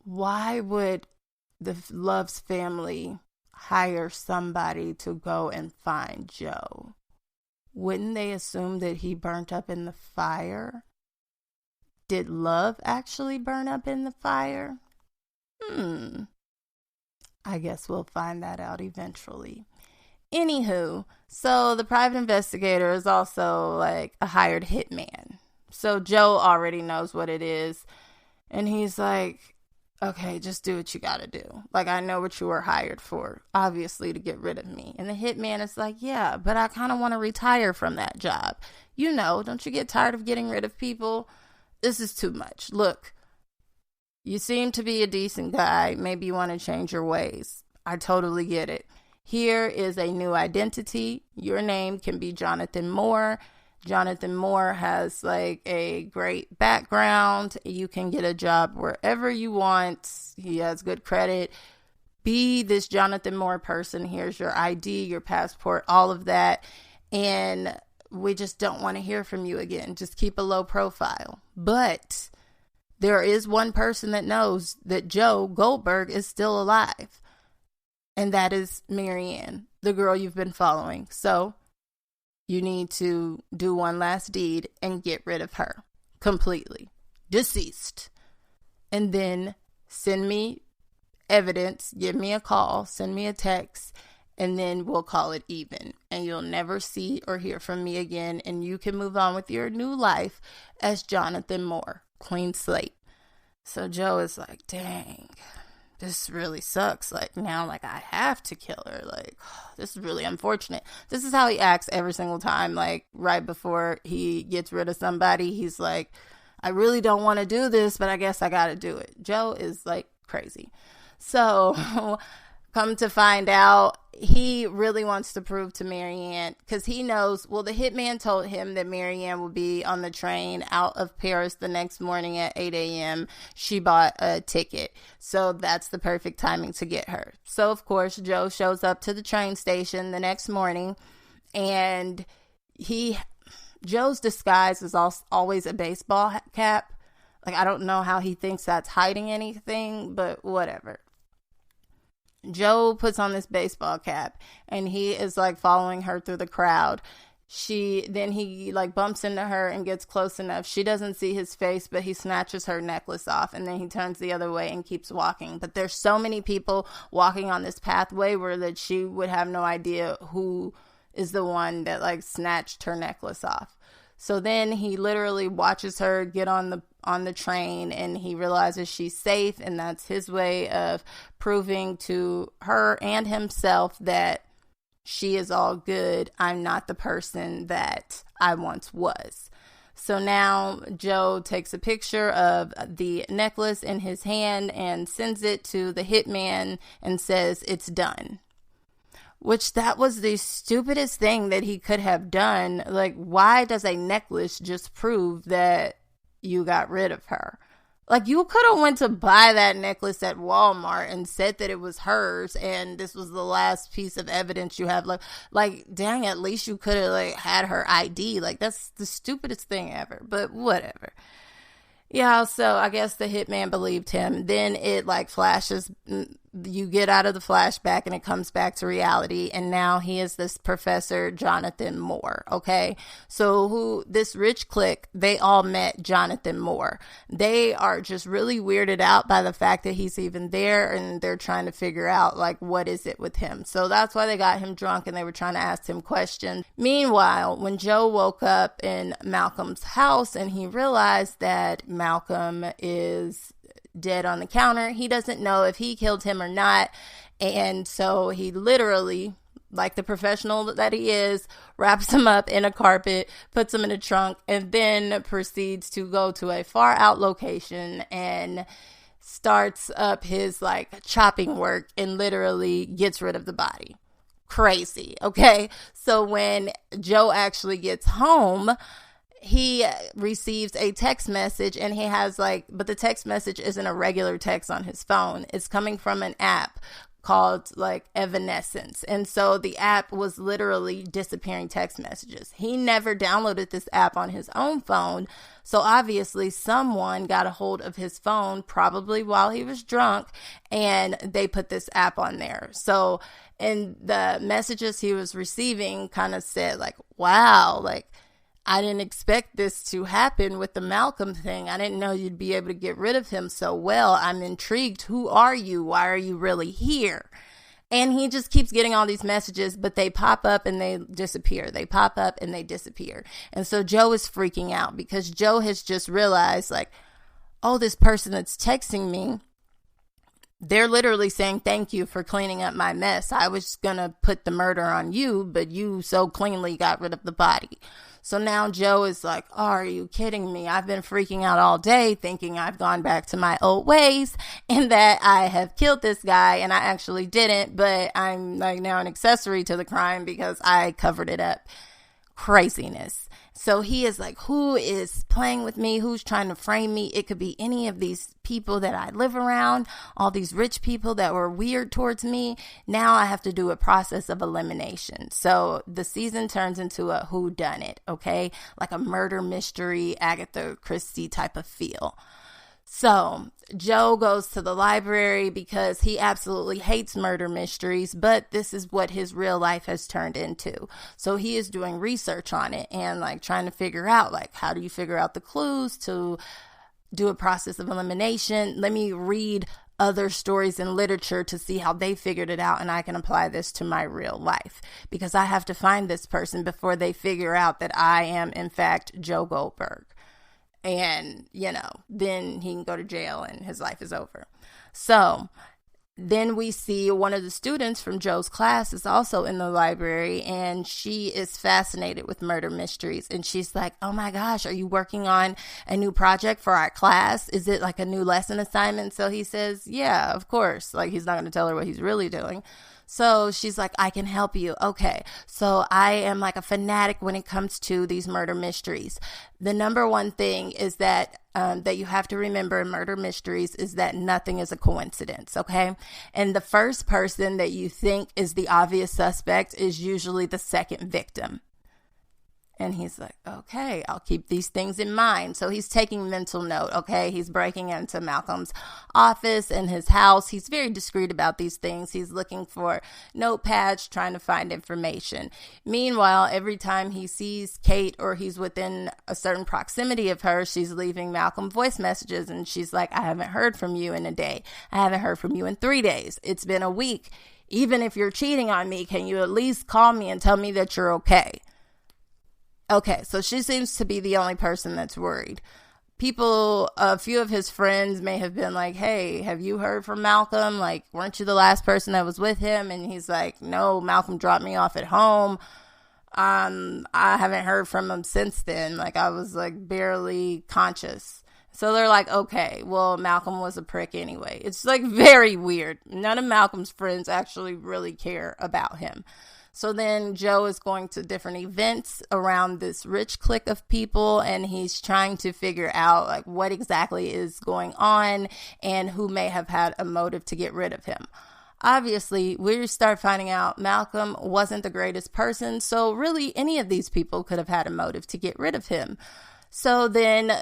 Why would the Love's family hire somebody to go and find Joe, wouldn't they assume that he burnt up in the fire? Did Love actually burn up in the fire? I guess we'll find that out eventually. Anywho, so the private investigator is also like a hired hitman. So Joe already knows what it is. And he's like, okay, just do what you gotta do. Like, I know what you were hired for, obviously, to get rid of me. And the hitman is like, yeah, but I kind of want to retire from that job. You know, don't you get tired of getting rid of people? This is too much. Look, you seem to be a decent guy. Maybe you want to change your ways. I totally get it. Here is a new identity. Your name can be Jonathan Moore. Jonathan Moore has like a great background. You can get a job wherever you want. He has good credit. Be this Jonathan Moore person. Here's your ID, your passport, all of that. And we just don't want to hear from you again. Just keep a low profile. But there is one person that knows that Joe Goldberg is still alive. And that is Marianne, the girl you've been following. So you need to do one last deed and get rid of her completely. Deceased. And then send me evidence, give me a call, send me a text, and then we'll call it even. And you'll never see or hear from me again. And you can move on with your new life as Jonathan Moore. Clean slate. So Joe is like, dang, this really sucks. Like, now, like, I have to kill her. Like, this is really unfortunate. This is how he acts every single time. Like, right before he gets rid of somebody, he's like, I really don't want to do this, but I guess I got to do it. Joe is, like, crazy. So, come to find out, he really wants to prove to Marianne, because he knows, well, the hitman told him that Marianne will be on the train out of Paris the next morning at 8 a.m. She bought a ticket. So that's the perfect timing to get her. So, of course, Joe shows up to the train station the next morning, and Joe's disguise is always a baseball cap. Like, I don't know how he thinks that's hiding anything, but whatever. Joe puts on this baseball cap and he is like following her through the crowd. Then he like bumps into her and gets close enough. She doesn't see his face, but he snatches her necklace off, and then he turns the other way and keeps walking. But there's so many people walking on this pathway that she would have no idea who is the one that like snatched her necklace off. So then he literally watches her get on the train, and he realizes she's safe, and that's his way of proving to her and himself that she is all good. I'm not the person that I once was. So now Joe takes a picture of the necklace in his hand and sends it to the hitman and says it's done. Which, that was the stupidest thing that he could have done. Like, why does a necklace just prove that you got rid of her? Like, you could have went to buy that necklace at Walmart and said that it was hers and this was the last piece of evidence you have. Like, dang, at least you could have like had her ID. Like, that's the stupidest thing ever. But whatever. Yeah, so I guess the hitman believed him. Then it like flashes, you get out of the flashback and it comes back to reality. And now he is this Professor Jonathan Moore, okay? So this rich clique, they all met Jonathan Moore. They are just really weirded out by the fact that he's even there, and they're trying to figure out like, what is it with him? So that's why they got him drunk and they were trying to ask him questions. Meanwhile, when Joe woke up in Malcolm's house and he realized that Malcolm is dead on the counter, he doesn't know if he killed him or not. And so he literally, like the professional that he is, wraps him up in a carpet, puts him in a trunk, and then proceeds to go to a far out location and starts up his like chopping work and literally gets rid of the body. Crazy. Okay. So when Joe actually gets home, he receives a text message, and he has but the text message isn't a regular text on his phone. It's coming from an app called like Evanescence. And so the app was literally disappearing text messages. He never downloaded this app on his own phone. So obviously someone got a hold of his phone, probably while he was drunk, and they put this app on there. So And the messages he was receiving kind of said like, wow, like, I didn't expect this to happen with the Malcolm thing. I didn't know you'd be able to get rid of him so well. I'm intrigued. Who are you? Why are you really here? And he just keeps getting all these messages, but they pop up and they disappear. They pop up and they disappear. And so Joe is freaking out because Joe has just realized like, oh, this person that's texting me, they're literally saying, thank you for cleaning up my mess. I was going to put the murder on you, but you so cleanly got rid of the body. So now Joe is like, oh, are you kidding me? I've been freaking out all day thinking I've gone back to my old ways and that I have killed this guy, and I actually didn't, but I'm like now an accessory to the crime because I covered it up. Craziness. So he is like, who is playing with me? Who's trying to frame me? It could be any of these people that I live around, all these rich people that were weird towards me. Now I have to do a process of elimination. So the season turns into a whodunit, okay? Like a murder mystery, Agatha Christie type of feel. So Joe goes to the library because he absolutely hates murder mysteries, but this is what his real life has turned into. So he is doing research on it and like trying to figure out like, how do you figure out the clues to do a process of elimination? Let me read other stories in literature to see how they figured it out, and I can apply this to my real life because I have to find this person before they figure out that I am in fact Joe Goldberg. And, you know, then he can go to jail and his life is over. So then we see one of the students from Joe's class is also in the library, and she is fascinated with murder mysteries. And she's like, oh my gosh, are you working on a new project for our class? Is it like a new lesson assignment? So he says, yeah, of course. Like, he's not going to tell her what he's really doing. So she's like, I can help you. Okay. So I am like a fanatic when it comes to these murder mysteries. The number one thing is that you have to remember in murder mysteries is that nothing is a coincidence. Okay. And the first person that you think is the obvious suspect is usually the second victim. And he's like, okay, I'll keep these things in mind. So he's taking mental note, okay? He's breaking into Malcolm's office and his house. He's very discreet about these things. He's looking for notepads, trying to find information. Meanwhile, every time he sees Kate or he's within a certain proximity of her, she's leaving Malcolm voice messages. And she's like, I haven't heard from you in a day. I haven't heard from you in 3 days. It's been a week. Even if you're cheating on me, can you at least call me and tell me that you're okay? Okay, so she seems to be the only person that's worried. People, a few of his friends may have been like, hey, have you heard from Malcolm? Like, weren't you the last person that was with him? And he's like, no, Malcolm dropped me off at home. I haven't heard from him since then. Like, I was like barely conscious. So they're like, okay, well, Malcolm was a prick anyway. It's like very weird. None of Malcolm's friends actually really care about him. So then Joe is going to different events around this rich clique of people, and he's trying to figure out like what exactly is going on and who may have had a motive to get rid of him. Obviously, we start finding out Malcolm wasn't the greatest person, so really any of these people could have had a motive to get rid of him. So then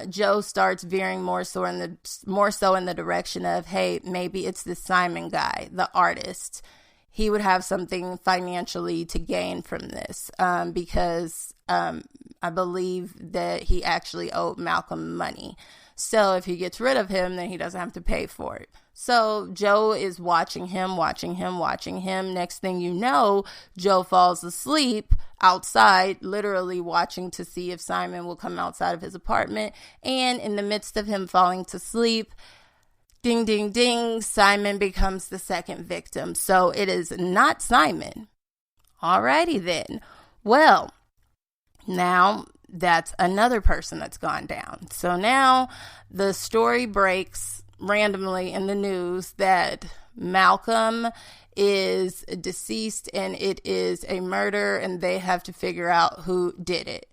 Joe starts veering more so in the direction of, hey, maybe it's this Simon guy, the artist. He would have something financially to gain from this because I believe that he actually owed Malcolm money. So if he gets rid of him, then he doesn't have to pay for it. So Joe is watching him. Next thing you know, Joe falls asleep outside, literally watching to see if Simon will come outside of his apartment. And in the midst of him falling to sleep, ding, ding, ding, Simon becomes the second victim. So it is not Simon. Alrighty then. Well, now that's another person that's gone down. So now the story breaks randomly in the news that Malcolm is deceased and it is a murder and they have to figure out who did it.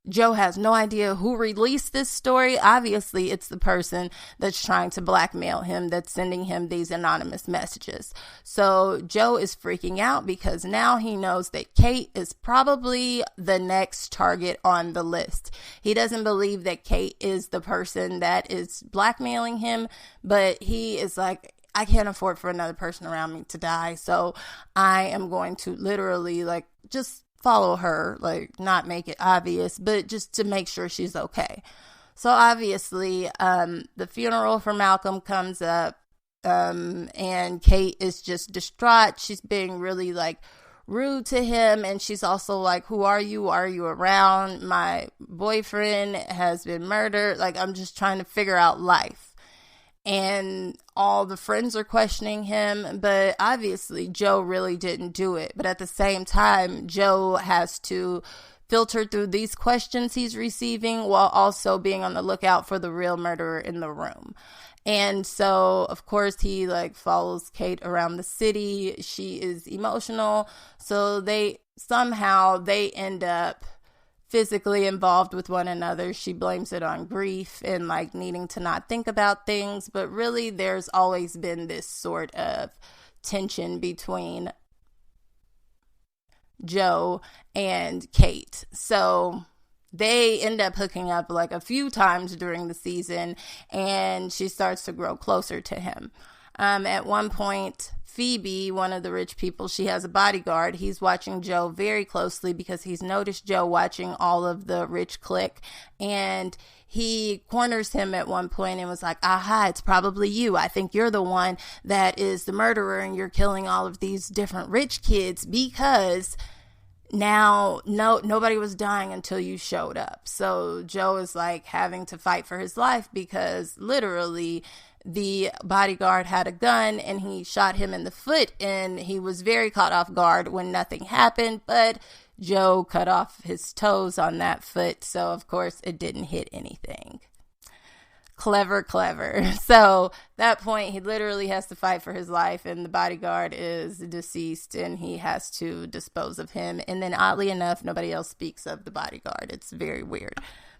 Joe has no idea who released this story. Obviously, it's the person that's trying to blackmail him, that's sending him these anonymous messages. So Joe is freaking out because now he knows that Kate is probably the next target on the list. He doesn't believe that Kate is the person that is blackmailing him, but he is like, I can't afford for another person around me to die. So I am going to literally like just follow her, like not make it obvious, but just to make sure she's okay. So obviously, the funeral for Malcolm comes up, and Kate is just distraught. She's being really like rude to him, and she's also like, who are you? Why are you around? My boyfriend has been murdered. Like, I'm just trying to figure out life. And all the friends are questioning him, but obviously Joe really didn't do it. But at the same time, Joe has to filter through these questions he's receiving while also being on the lookout for the real murderer in the room. And so, of course, he like follows Kate around the city. She is emotional. So they end up physically involved with one another. She blames it on grief and like needing to not think about things. But really, there's always been this sort of tension between Joe and Kate. So they end up hooking up like a few times during the season, and she starts to grow closer to him. At one point, Phoebe, one of the rich people, she has a bodyguard. He's watching Joe very closely because he's noticed Joe watching all of the rich clique, and he corners him at one point and was like, aha, it's probably you. I think you're the one that is the murderer, and you're killing all of these different rich kids because now nobody was dying until you showed up. So Joe is like having to fight for his life because literally the bodyguard had a gun and he shot him in the foot, and he was very caught off guard when nothing happened, but Joe cut off his toes on that foot, so of course it didn't hit anything. Clever. So that point, he literally has to fight for his life, and the bodyguard is deceased, and he has to dispose of him. And then oddly enough, nobody else speaks of the bodyguard. It's very weird.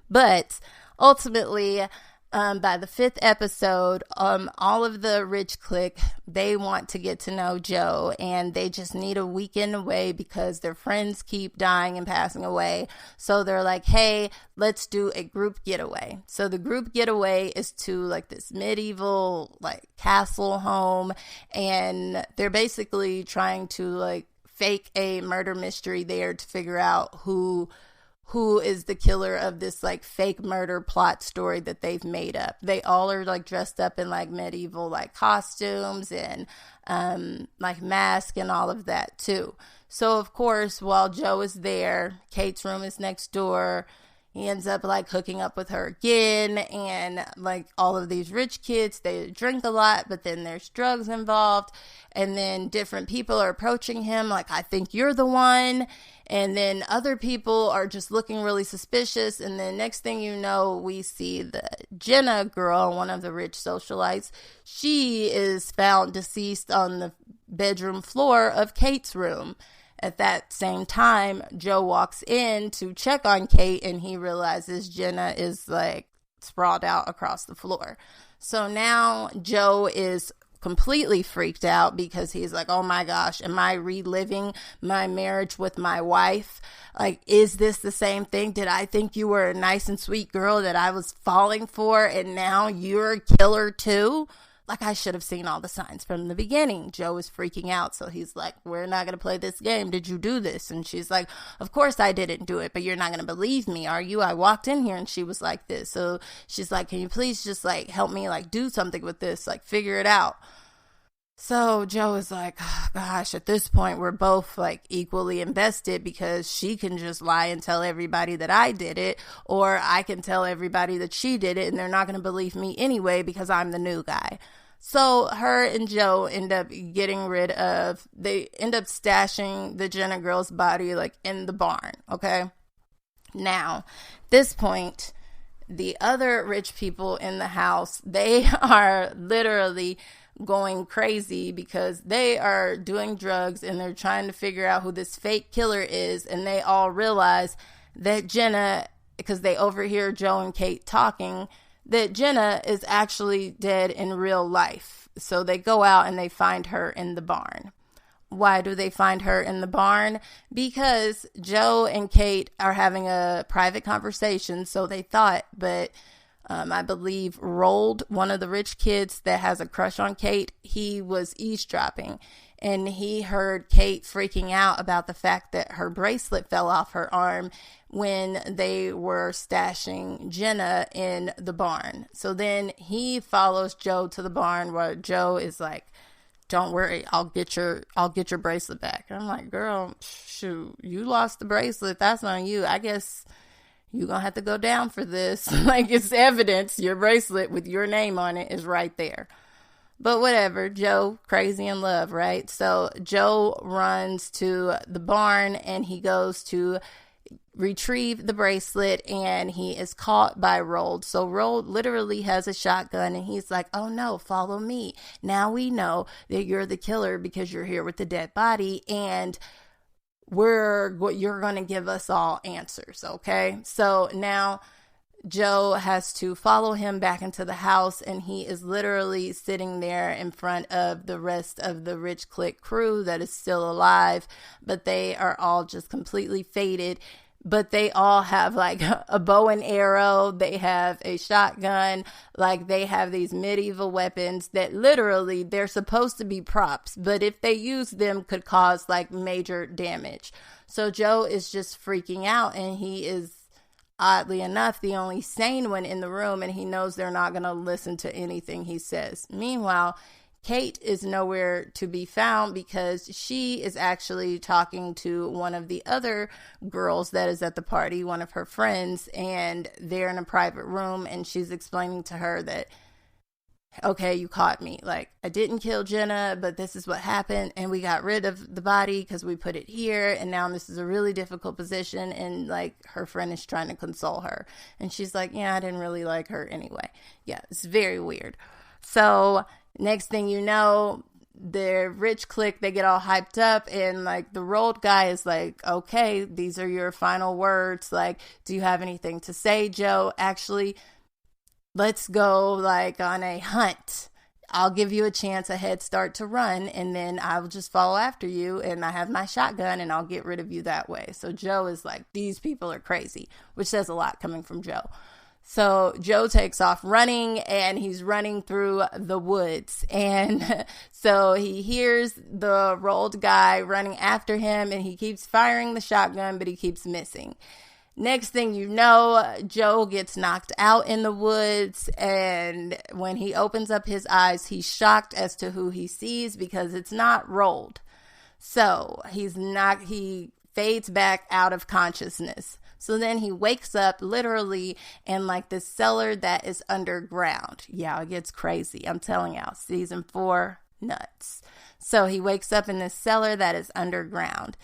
But ultimately, by the 5th episode, all of the rich clique, they want to get to know Joe, and they just need a weekend away because their friends keep dying and passing away. So they're like, hey, let's do a group getaway. So the group getaway is to like this medieval like castle home, and they're basically trying to like fake a murder mystery there to figure out who is the killer of this like fake murder plot story that they've made up. They all are like dressed up in like medieval like costumes and like masks and all of that too. So of course, while Joe is there, Kate's room is next door. He ends up like hooking up with her again, and like all of these rich kids, they drink a lot, but then there's drugs involved, and then different people are approaching him like, I think you're the one, and then other people are just looking really suspicious, and then next thing you know, we see the Jenna girl, one of the rich socialites. She is found deceased on the bedroom floor of Kate's room. At that same time, Joe walks in to check on Kate, and he realizes Jenna is like sprawled out across the floor. So now Joe is completely freaked out because he's like, oh my gosh, am I reliving my marriage with my wife? Like, is this the same thing? Did I think you were a nice and sweet girl that I was falling for, and now you're a killer too? Like, I should have seen all the signs from the beginning. Joe is freaking out, so he's like, we're not going to play this game. Did you do this? And she's like, of course I didn't do it, but you're not going to believe me, are you? I walked in here and she was like this. So she's like, can you please just like help me like do something with this, like figure it out? So Joe is like, oh, gosh, at this point, we're both like equally invested because she can just lie and tell everybody that I did it, or I can tell everybody that she did it and they're not going to believe me anyway because I'm the new guy. So her and Joe end up they end up stashing the Jenna girl's body like in the barn, okay? Now, at this point, the other rich people in the house, they are literally going crazy because they are doing drugs and they're trying to figure out who this fake killer is, and they all realize that Jenna, because they overhear Joe and Kate talking, that Jenna is actually dead in real life. So they go out and they find her in the barn. Why do they find her in the barn? Because Joe and Kate are having a private conversation, so they thought, but I believe Rolled, one of the rich kids that has a crush on Kate, he was eavesdropping. And he heard Kate freaking out about the fact that her bracelet fell off her arm when they were stashing Jenna in the barn. So then he follows Joe to the barn where Joe is like, don't worry, I'll get your bracelet back. And I'm like, girl, shoot, you lost the bracelet. That's on you. I guess you're going to have to go down for this. Like, it's evidence. Your bracelet with your name on it is right there. But whatever, Joe, crazy in love, right? So Joe runs to the barn and he goes to retrieve the bracelet and he is caught by Rolled. So Rolled literally has a shotgun and he's like, oh no, follow me. Now we know that you're the killer because you're here with the dead body and you're going to give us all answers, okay? So now Joe has to follow him back into the house and he is literally sitting there in front of the rest of the Rich Click crew that is still alive, but they are all just completely faded. But they all have like a bow and arrow, they have a shotgun, like they have these medieval weapons that literally they're supposed to be props, but if they use them could cause like major damage. So Joe is just freaking out and he is, oddly enough, the only sane one in the room, and he knows they're not going to listen to anything he says. Meanwhile, Kate is nowhere to be found because she is actually talking to one of the other girls that is at the party, one of her friends, and they're in a private room, and she's explaining to her that, okay, you caught me. Like, I didn't kill Jenna, but this is what happened, and we got rid of the body because we put it here, and now this is a really difficult position, and, like, her friend is trying to console her. And she's like, yeah, I didn't really like her anyway. Yeah, it's very weird. So, next thing you know, the Rich Click, they get all hyped up, and, like, the Rolled guy is like, okay, these are your final words. Like, do you have anything to say, Joe? Actually, let's go like on a hunt. I'll give you a chance, a head start to run, and then I will just follow after you, and I have my shotgun, and I'll get rid of you that way. So Joe is like, these people are crazy, which says a lot coming from Joe. So Joe takes off running, and he's running through the woods, and so he hears the Rolled guy running after him, and he keeps firing the shotgun, but he keeps missing. Next thing you know, Joe gets knocked out in the woods, and when he opens up his eyes, he's shocked as to who he sees because it's not Rolled. So he fades back out of consciousness. So then he wakes up literally in like this cellar that is underground. Yeah, it gets crazy. I'm telling y'all, season 4, nuts. So he wakes up in this cellar that is underground.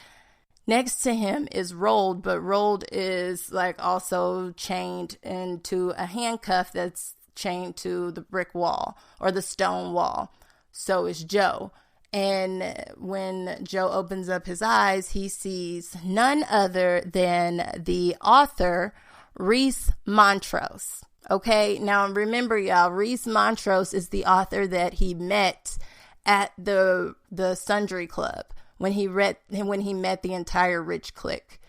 Next to him is Rolled, but Rolled is like also chained into a handcuff that's chained to the brick wall or the stone wall. So is Joe. And when Joe opens up his eyes, he sees none other than the author, Reese Montrose. Okay, now remember, y'all, Reese Montrose is the author that he met at the Sundry Club when he met the entire Rich Clique.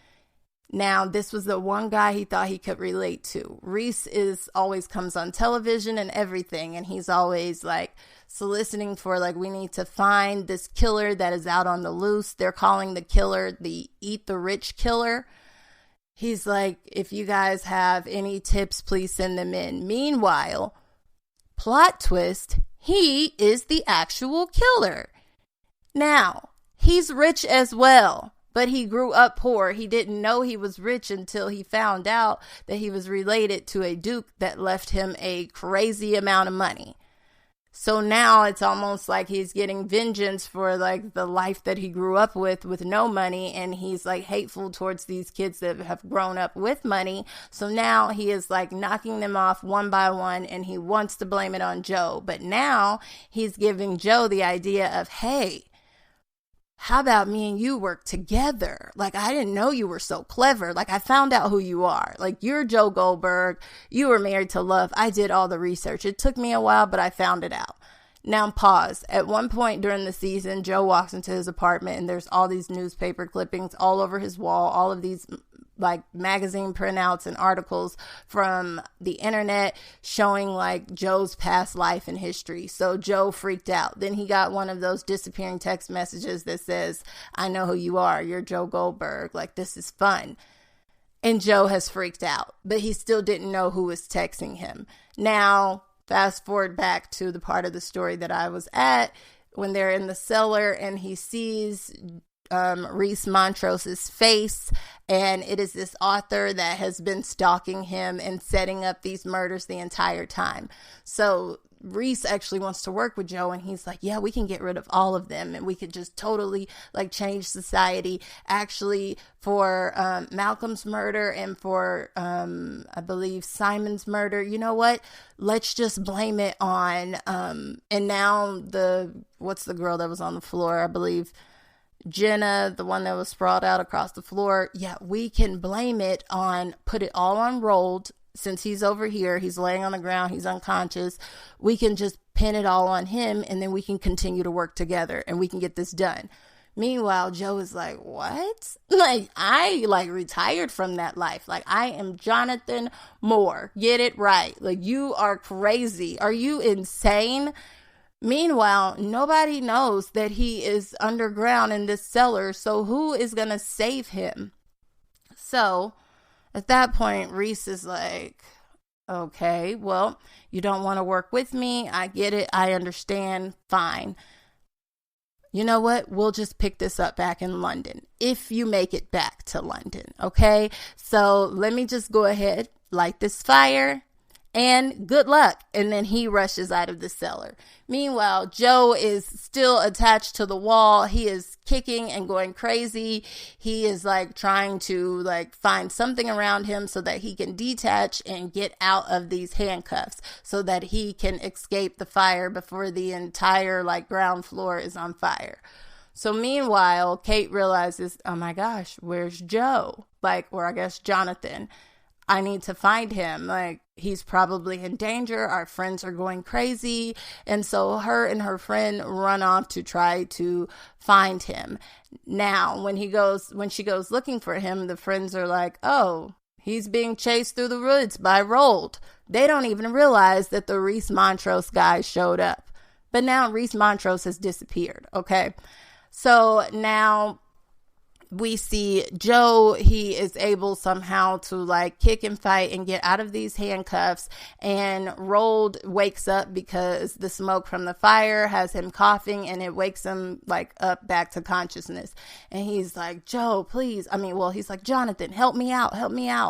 Now, this was the one guy he thought he could relate to. Reese always comes on television and everything, and he's always like soliciting for like, we need to find this killer that is out on the loose. They're calling the killer the Eat the Rich killer. He's like, if you guys have any tips, please send them in. Meanwhile, plot twist, he is the actual killer. Now, he's rich as well, but he grew up poor. He didn't know he was rich until he found out that he was related to a duke that left him a crazy amount of money. So now it's almost like he's getting vengeance for like the life that he grew up with no money, and he's like hateful towards these kids that have grown up with money. So now he is like knocking them off one by one, and he wants to blame it on Joe. But now he's giving Joe the idea of, hey, how about me and you work together? Like, I didn't know you were so clever. Like, I found out who you are. Like, you're Joe Goldberg. You were married to Love. I did all the research. It took me a while, but I found it out. Now, pause. At one point during the season, Joe walks into his apartment, and there's all these newspaper clippings all over his wall, all of these like magazine printouts and articles from the internet showing like Joe's past life and history. So Joe freaked out. Then he got one of those disappearing text messages that says, "I know who you are. You're Joe Goldberg. Like, this is fun." And Joe has freaked out, but he still didn't know who was texting him. Now, fast forward back to the part of the story that I was at when they're in the cellar and he sees Reese Montrose's face, and it is this author that has been stalking him and setting up these murders the entire time. So Reese actually wants to work with Joe, and he's like, yeah, we can get rid of all of them and we could just totally like change society. Actually, for Malcolm's murder and for I believe Simon's murder, you know what, let's just blame it on and now what's the girl that was on the floor, I believe Jenna, the one that was sprawled out across the floor. Yeah, we can blame it on, put it all on Rolled. Since he's over here, he's laying on the ground, he's unconscious. We can just pin it all on him, and then we can continue to work together and we can get this done. Meanwhile, Joe is like, what? Like, I retired from that life. Like, I am Jonathan Moore. Get it right. Like, you are crazy. Are you insane? Meanwhile, nobody knows that he is underground in this cellar, so who is going to save him? So, at that point, Reese is like, okay, well, you don't want to work with me. I get it. I understand. Fine. You know what? We'll just pick this up back in London, if you make it back to London, okay? So, let me just go ahead, light this fire, and good luck. And then he rushes out of the cellar. Meanwhile, Joe is still attached to the wall. He is kicking and going crazy. He is like trying to like find something around him so that he can detach and get out of these handcuffs so that he can escape the fire before the entire like ground floor is on fire. So meanwhile, Kate realizes, oh my gosh, where's Joe? Or I guess Jonathan. I need to find him. Like, he's probably in danger. Our friends are going crazy. And so her and her friend run off to try to find him. Now, when she goes looking for him, the friends are like, oh, he's being chased through the woods by Rolled. They don't even realize that the Reese Montrose guy showed up. But now Reese Montrose has disappeared. Okay. So now we see Joe, he is able somehow to like kick and fight and get out of these handcuffs, and Rolled wakes up because the smoke from the fire has him coughing and it wakes him like up back to consciousness. And he's like, Joe, please. He's like, Jonathan, help me out.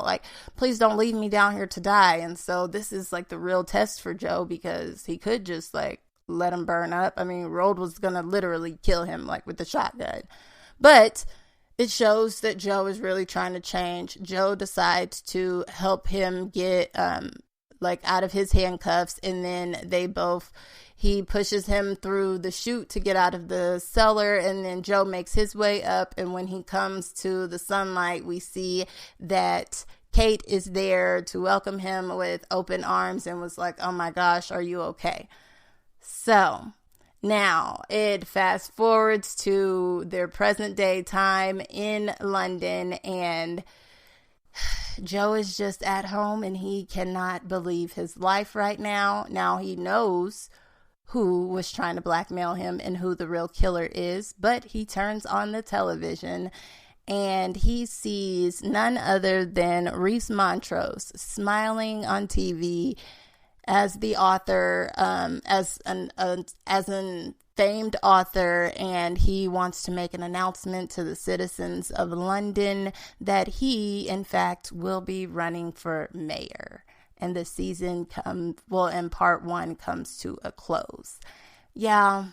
Like, please don't leave me down here to die. And so this is like the real test for Joe, because he could just like let him burn up. Rolled was going to literally kill him like with the shotgun. But it shows that Joe is really trying to change. Joe decides to help him get out of his handcuffs, and then he pushes him through the chute to get out of the cellar, and then Joe makes his way up, and when he comes to the sunlight, we see that Kate is there to welcome him with open arms and was like, oh my gosh, are you okay? So now, it fast forwards to their present day time in London, and Joe is just at home and he cannot believe his life right now. Now he knows who was trying to blackmail him and who the real killer is, but he turns on the television and he sees none other than Reese Montrose smiling on TV as the author, as an famed author, and he wants to make an announcement to the citizens of London that he, in fact, will be running for mayor. And the season and part 1 comes to a close. Yeah.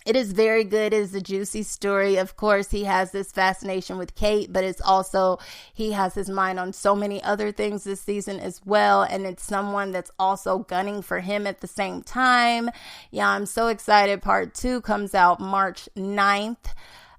It is very good. It is a juicy story. Of course, he has this fascination with Kate, but it's also, he has his mind on so many other things this season as well. And it's someone that's also gunning for him at the same time. Yeah, I'm so excited. Part 2 comes out March 9th.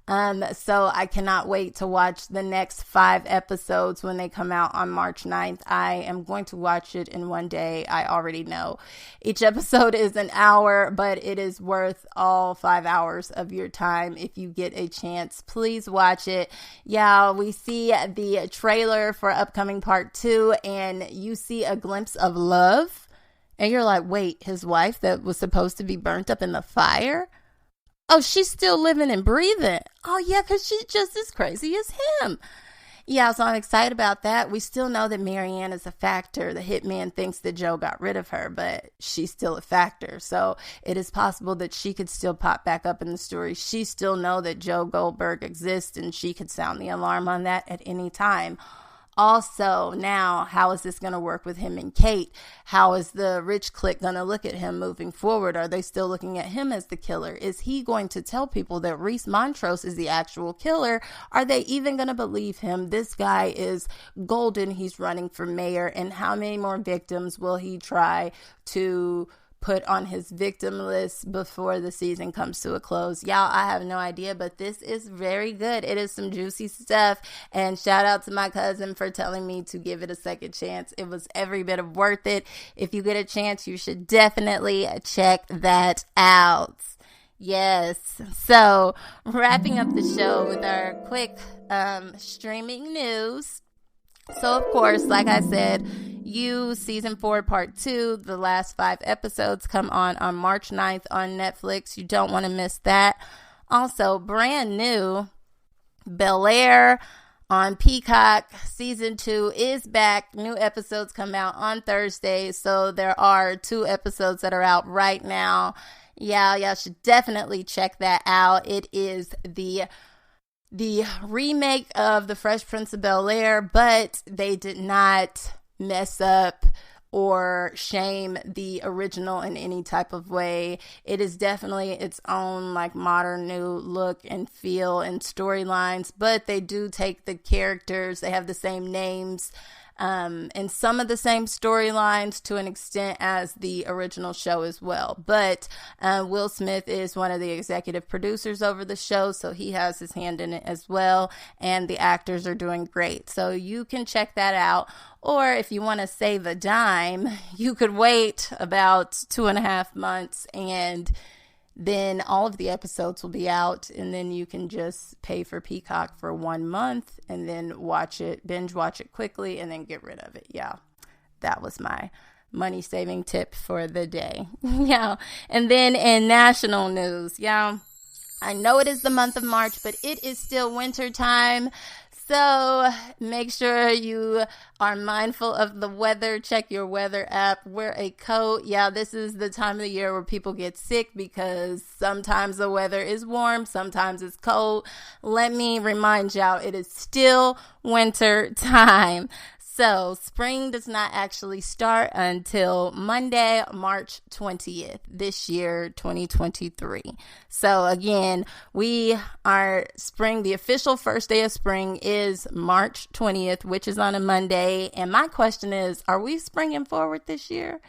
So I cannot wait to watch the next 5 episodes when they come out on March 9th. I am going to watch it in one day. I already know. Each episode is an hour, but it is worth all 5 hours of your time. If you get a chance, please watch it. Yeah, we see the trailer for upcoming part 2, and you see a glimpse of love. And you're like, wait, his wife that was supposed to be burnt up in the fire? Oh, she's still living and breathing. Oh, yeah, because she's just as crazy as him. Yeah, so I'm excited about that. We still know that Marianne is a factor. The hitman thinks that Joe got rid of her, but she's still a factor. So it is possible that she could still pop back up in the story. She still know that Joe Goldberg exists, and she could sound the alarm on that at any time. Also, now, how is this going to work with him and Kate? How is the rich clique going to look at him moving forward? Are they still looking at him as the killer? Is he going to tell people that Reese Montrose is the actual killer? Are they even going to believe him? This guy is golden. He's running for mayor. And how many more victims will he try to put on his victim list before the season comes to a close? Y'all, I have no idea, but this is very good. It is some juicy stuff, and shout out to my cousin for telling me to give it a second chance. It was every bit of worth it. If you get a chance, you should definitely check that out. Yes. So, wrapping up the show with our quick streaming news. So, of course, like I said, season 4 part 2, the last 5 episodes come on March 9th on Netflix. You don't want to miss that. Also, brand new, Bel-Air on Peacock season 2 is back. New episodes come out on Thursday, so there are 2 episodes that are out right now. Yeah, y'all should definitely check that out. It is the remake of The Fresh Prince of Bel-Air, but they did not mess up or shame the original in any type of way. It is definitely its own like modern new look and feel and storylines, but they do take the characters, they have the same names, and some of the same storylines to an extent as the original show as well. But Will Smith is one of the executive producers over the show, so he has his hand in it as well, and the actors are doing great. So you can check that out. Or if you want to save a dime, you could wait about 2.5 months, and then all of the episodes will be out, and then you can just pay for Peacock for 1 month and then binge watch it quickly, and then get rid of it. Yeah, that was my money saving tip for the day. Yeah, and then in national news, yeah, I know it is the month of March, but it is still winter time. So make sure you are mindful of the weather. Check your weather app. Wear a coat. Yeah, this is the time of the year where people get sick because sometimes the weather is warm, sometimes it's cold. Let me remind y'all, it is still winter time. So spring does not actually start until Monday, March 20th, this year, 2023. So again, the official first day of spring is March 20th, which is on a Monday. And my question is, are we springing forward this year?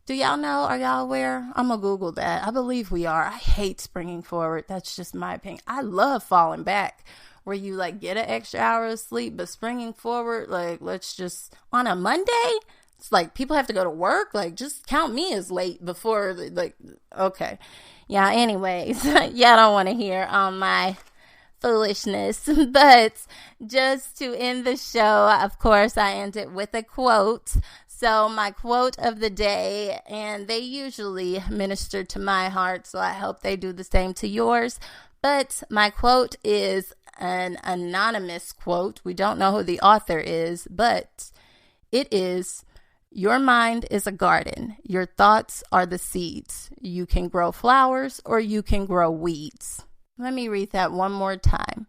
Do y'all know? Are y'all aware? I'm going to Google that. I believe we are. I hate springing forward. That's just my opinion. I love falling back, where you like get an extra hour of sleep, but springing forward, like, let's just, on a Monday, it's like people have to go to work, like, just count me as late before, like, okay. Yeah, anyways, y'all don't want to hear my foolishness, but just to end the show, of course, I end it with a quote. So my quote of the day, and they usually minister to my heart, so I hope they do the same to yours, but my quote is an anonymous quote. We don't know who the author is, but it is, your mind is a garden. Your thoughts are the seeds. You can grow flowers or you can grow weeds. Let me read that one more time.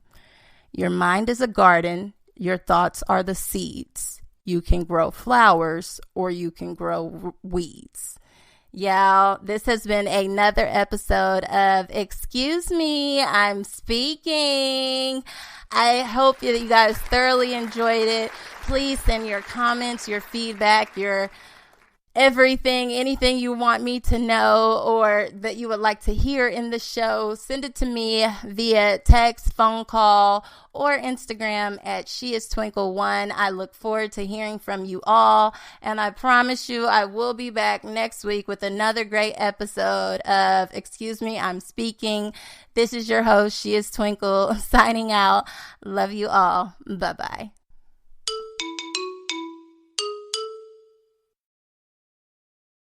Your mind is a garden. Your thoughts are the seeds. You can grow flowers or you can grow weeds. Y'all, this has been another episode of Excuse Me, I'm Speaking. I hope that you guys thoroughly enjoyed it. Please send your comments, your feedback, your anything you want me to know or that you would like to hear in the show, send it to me via text, phone call, or Instagram at SheIsTwinkle1. I look forward to hearing from you all, and I promise you I will be back next week with another great episode of Excuse Me, I'm Speaking. This is your host, SheIsTwinkle, signing out. Love you all. Bye-bye.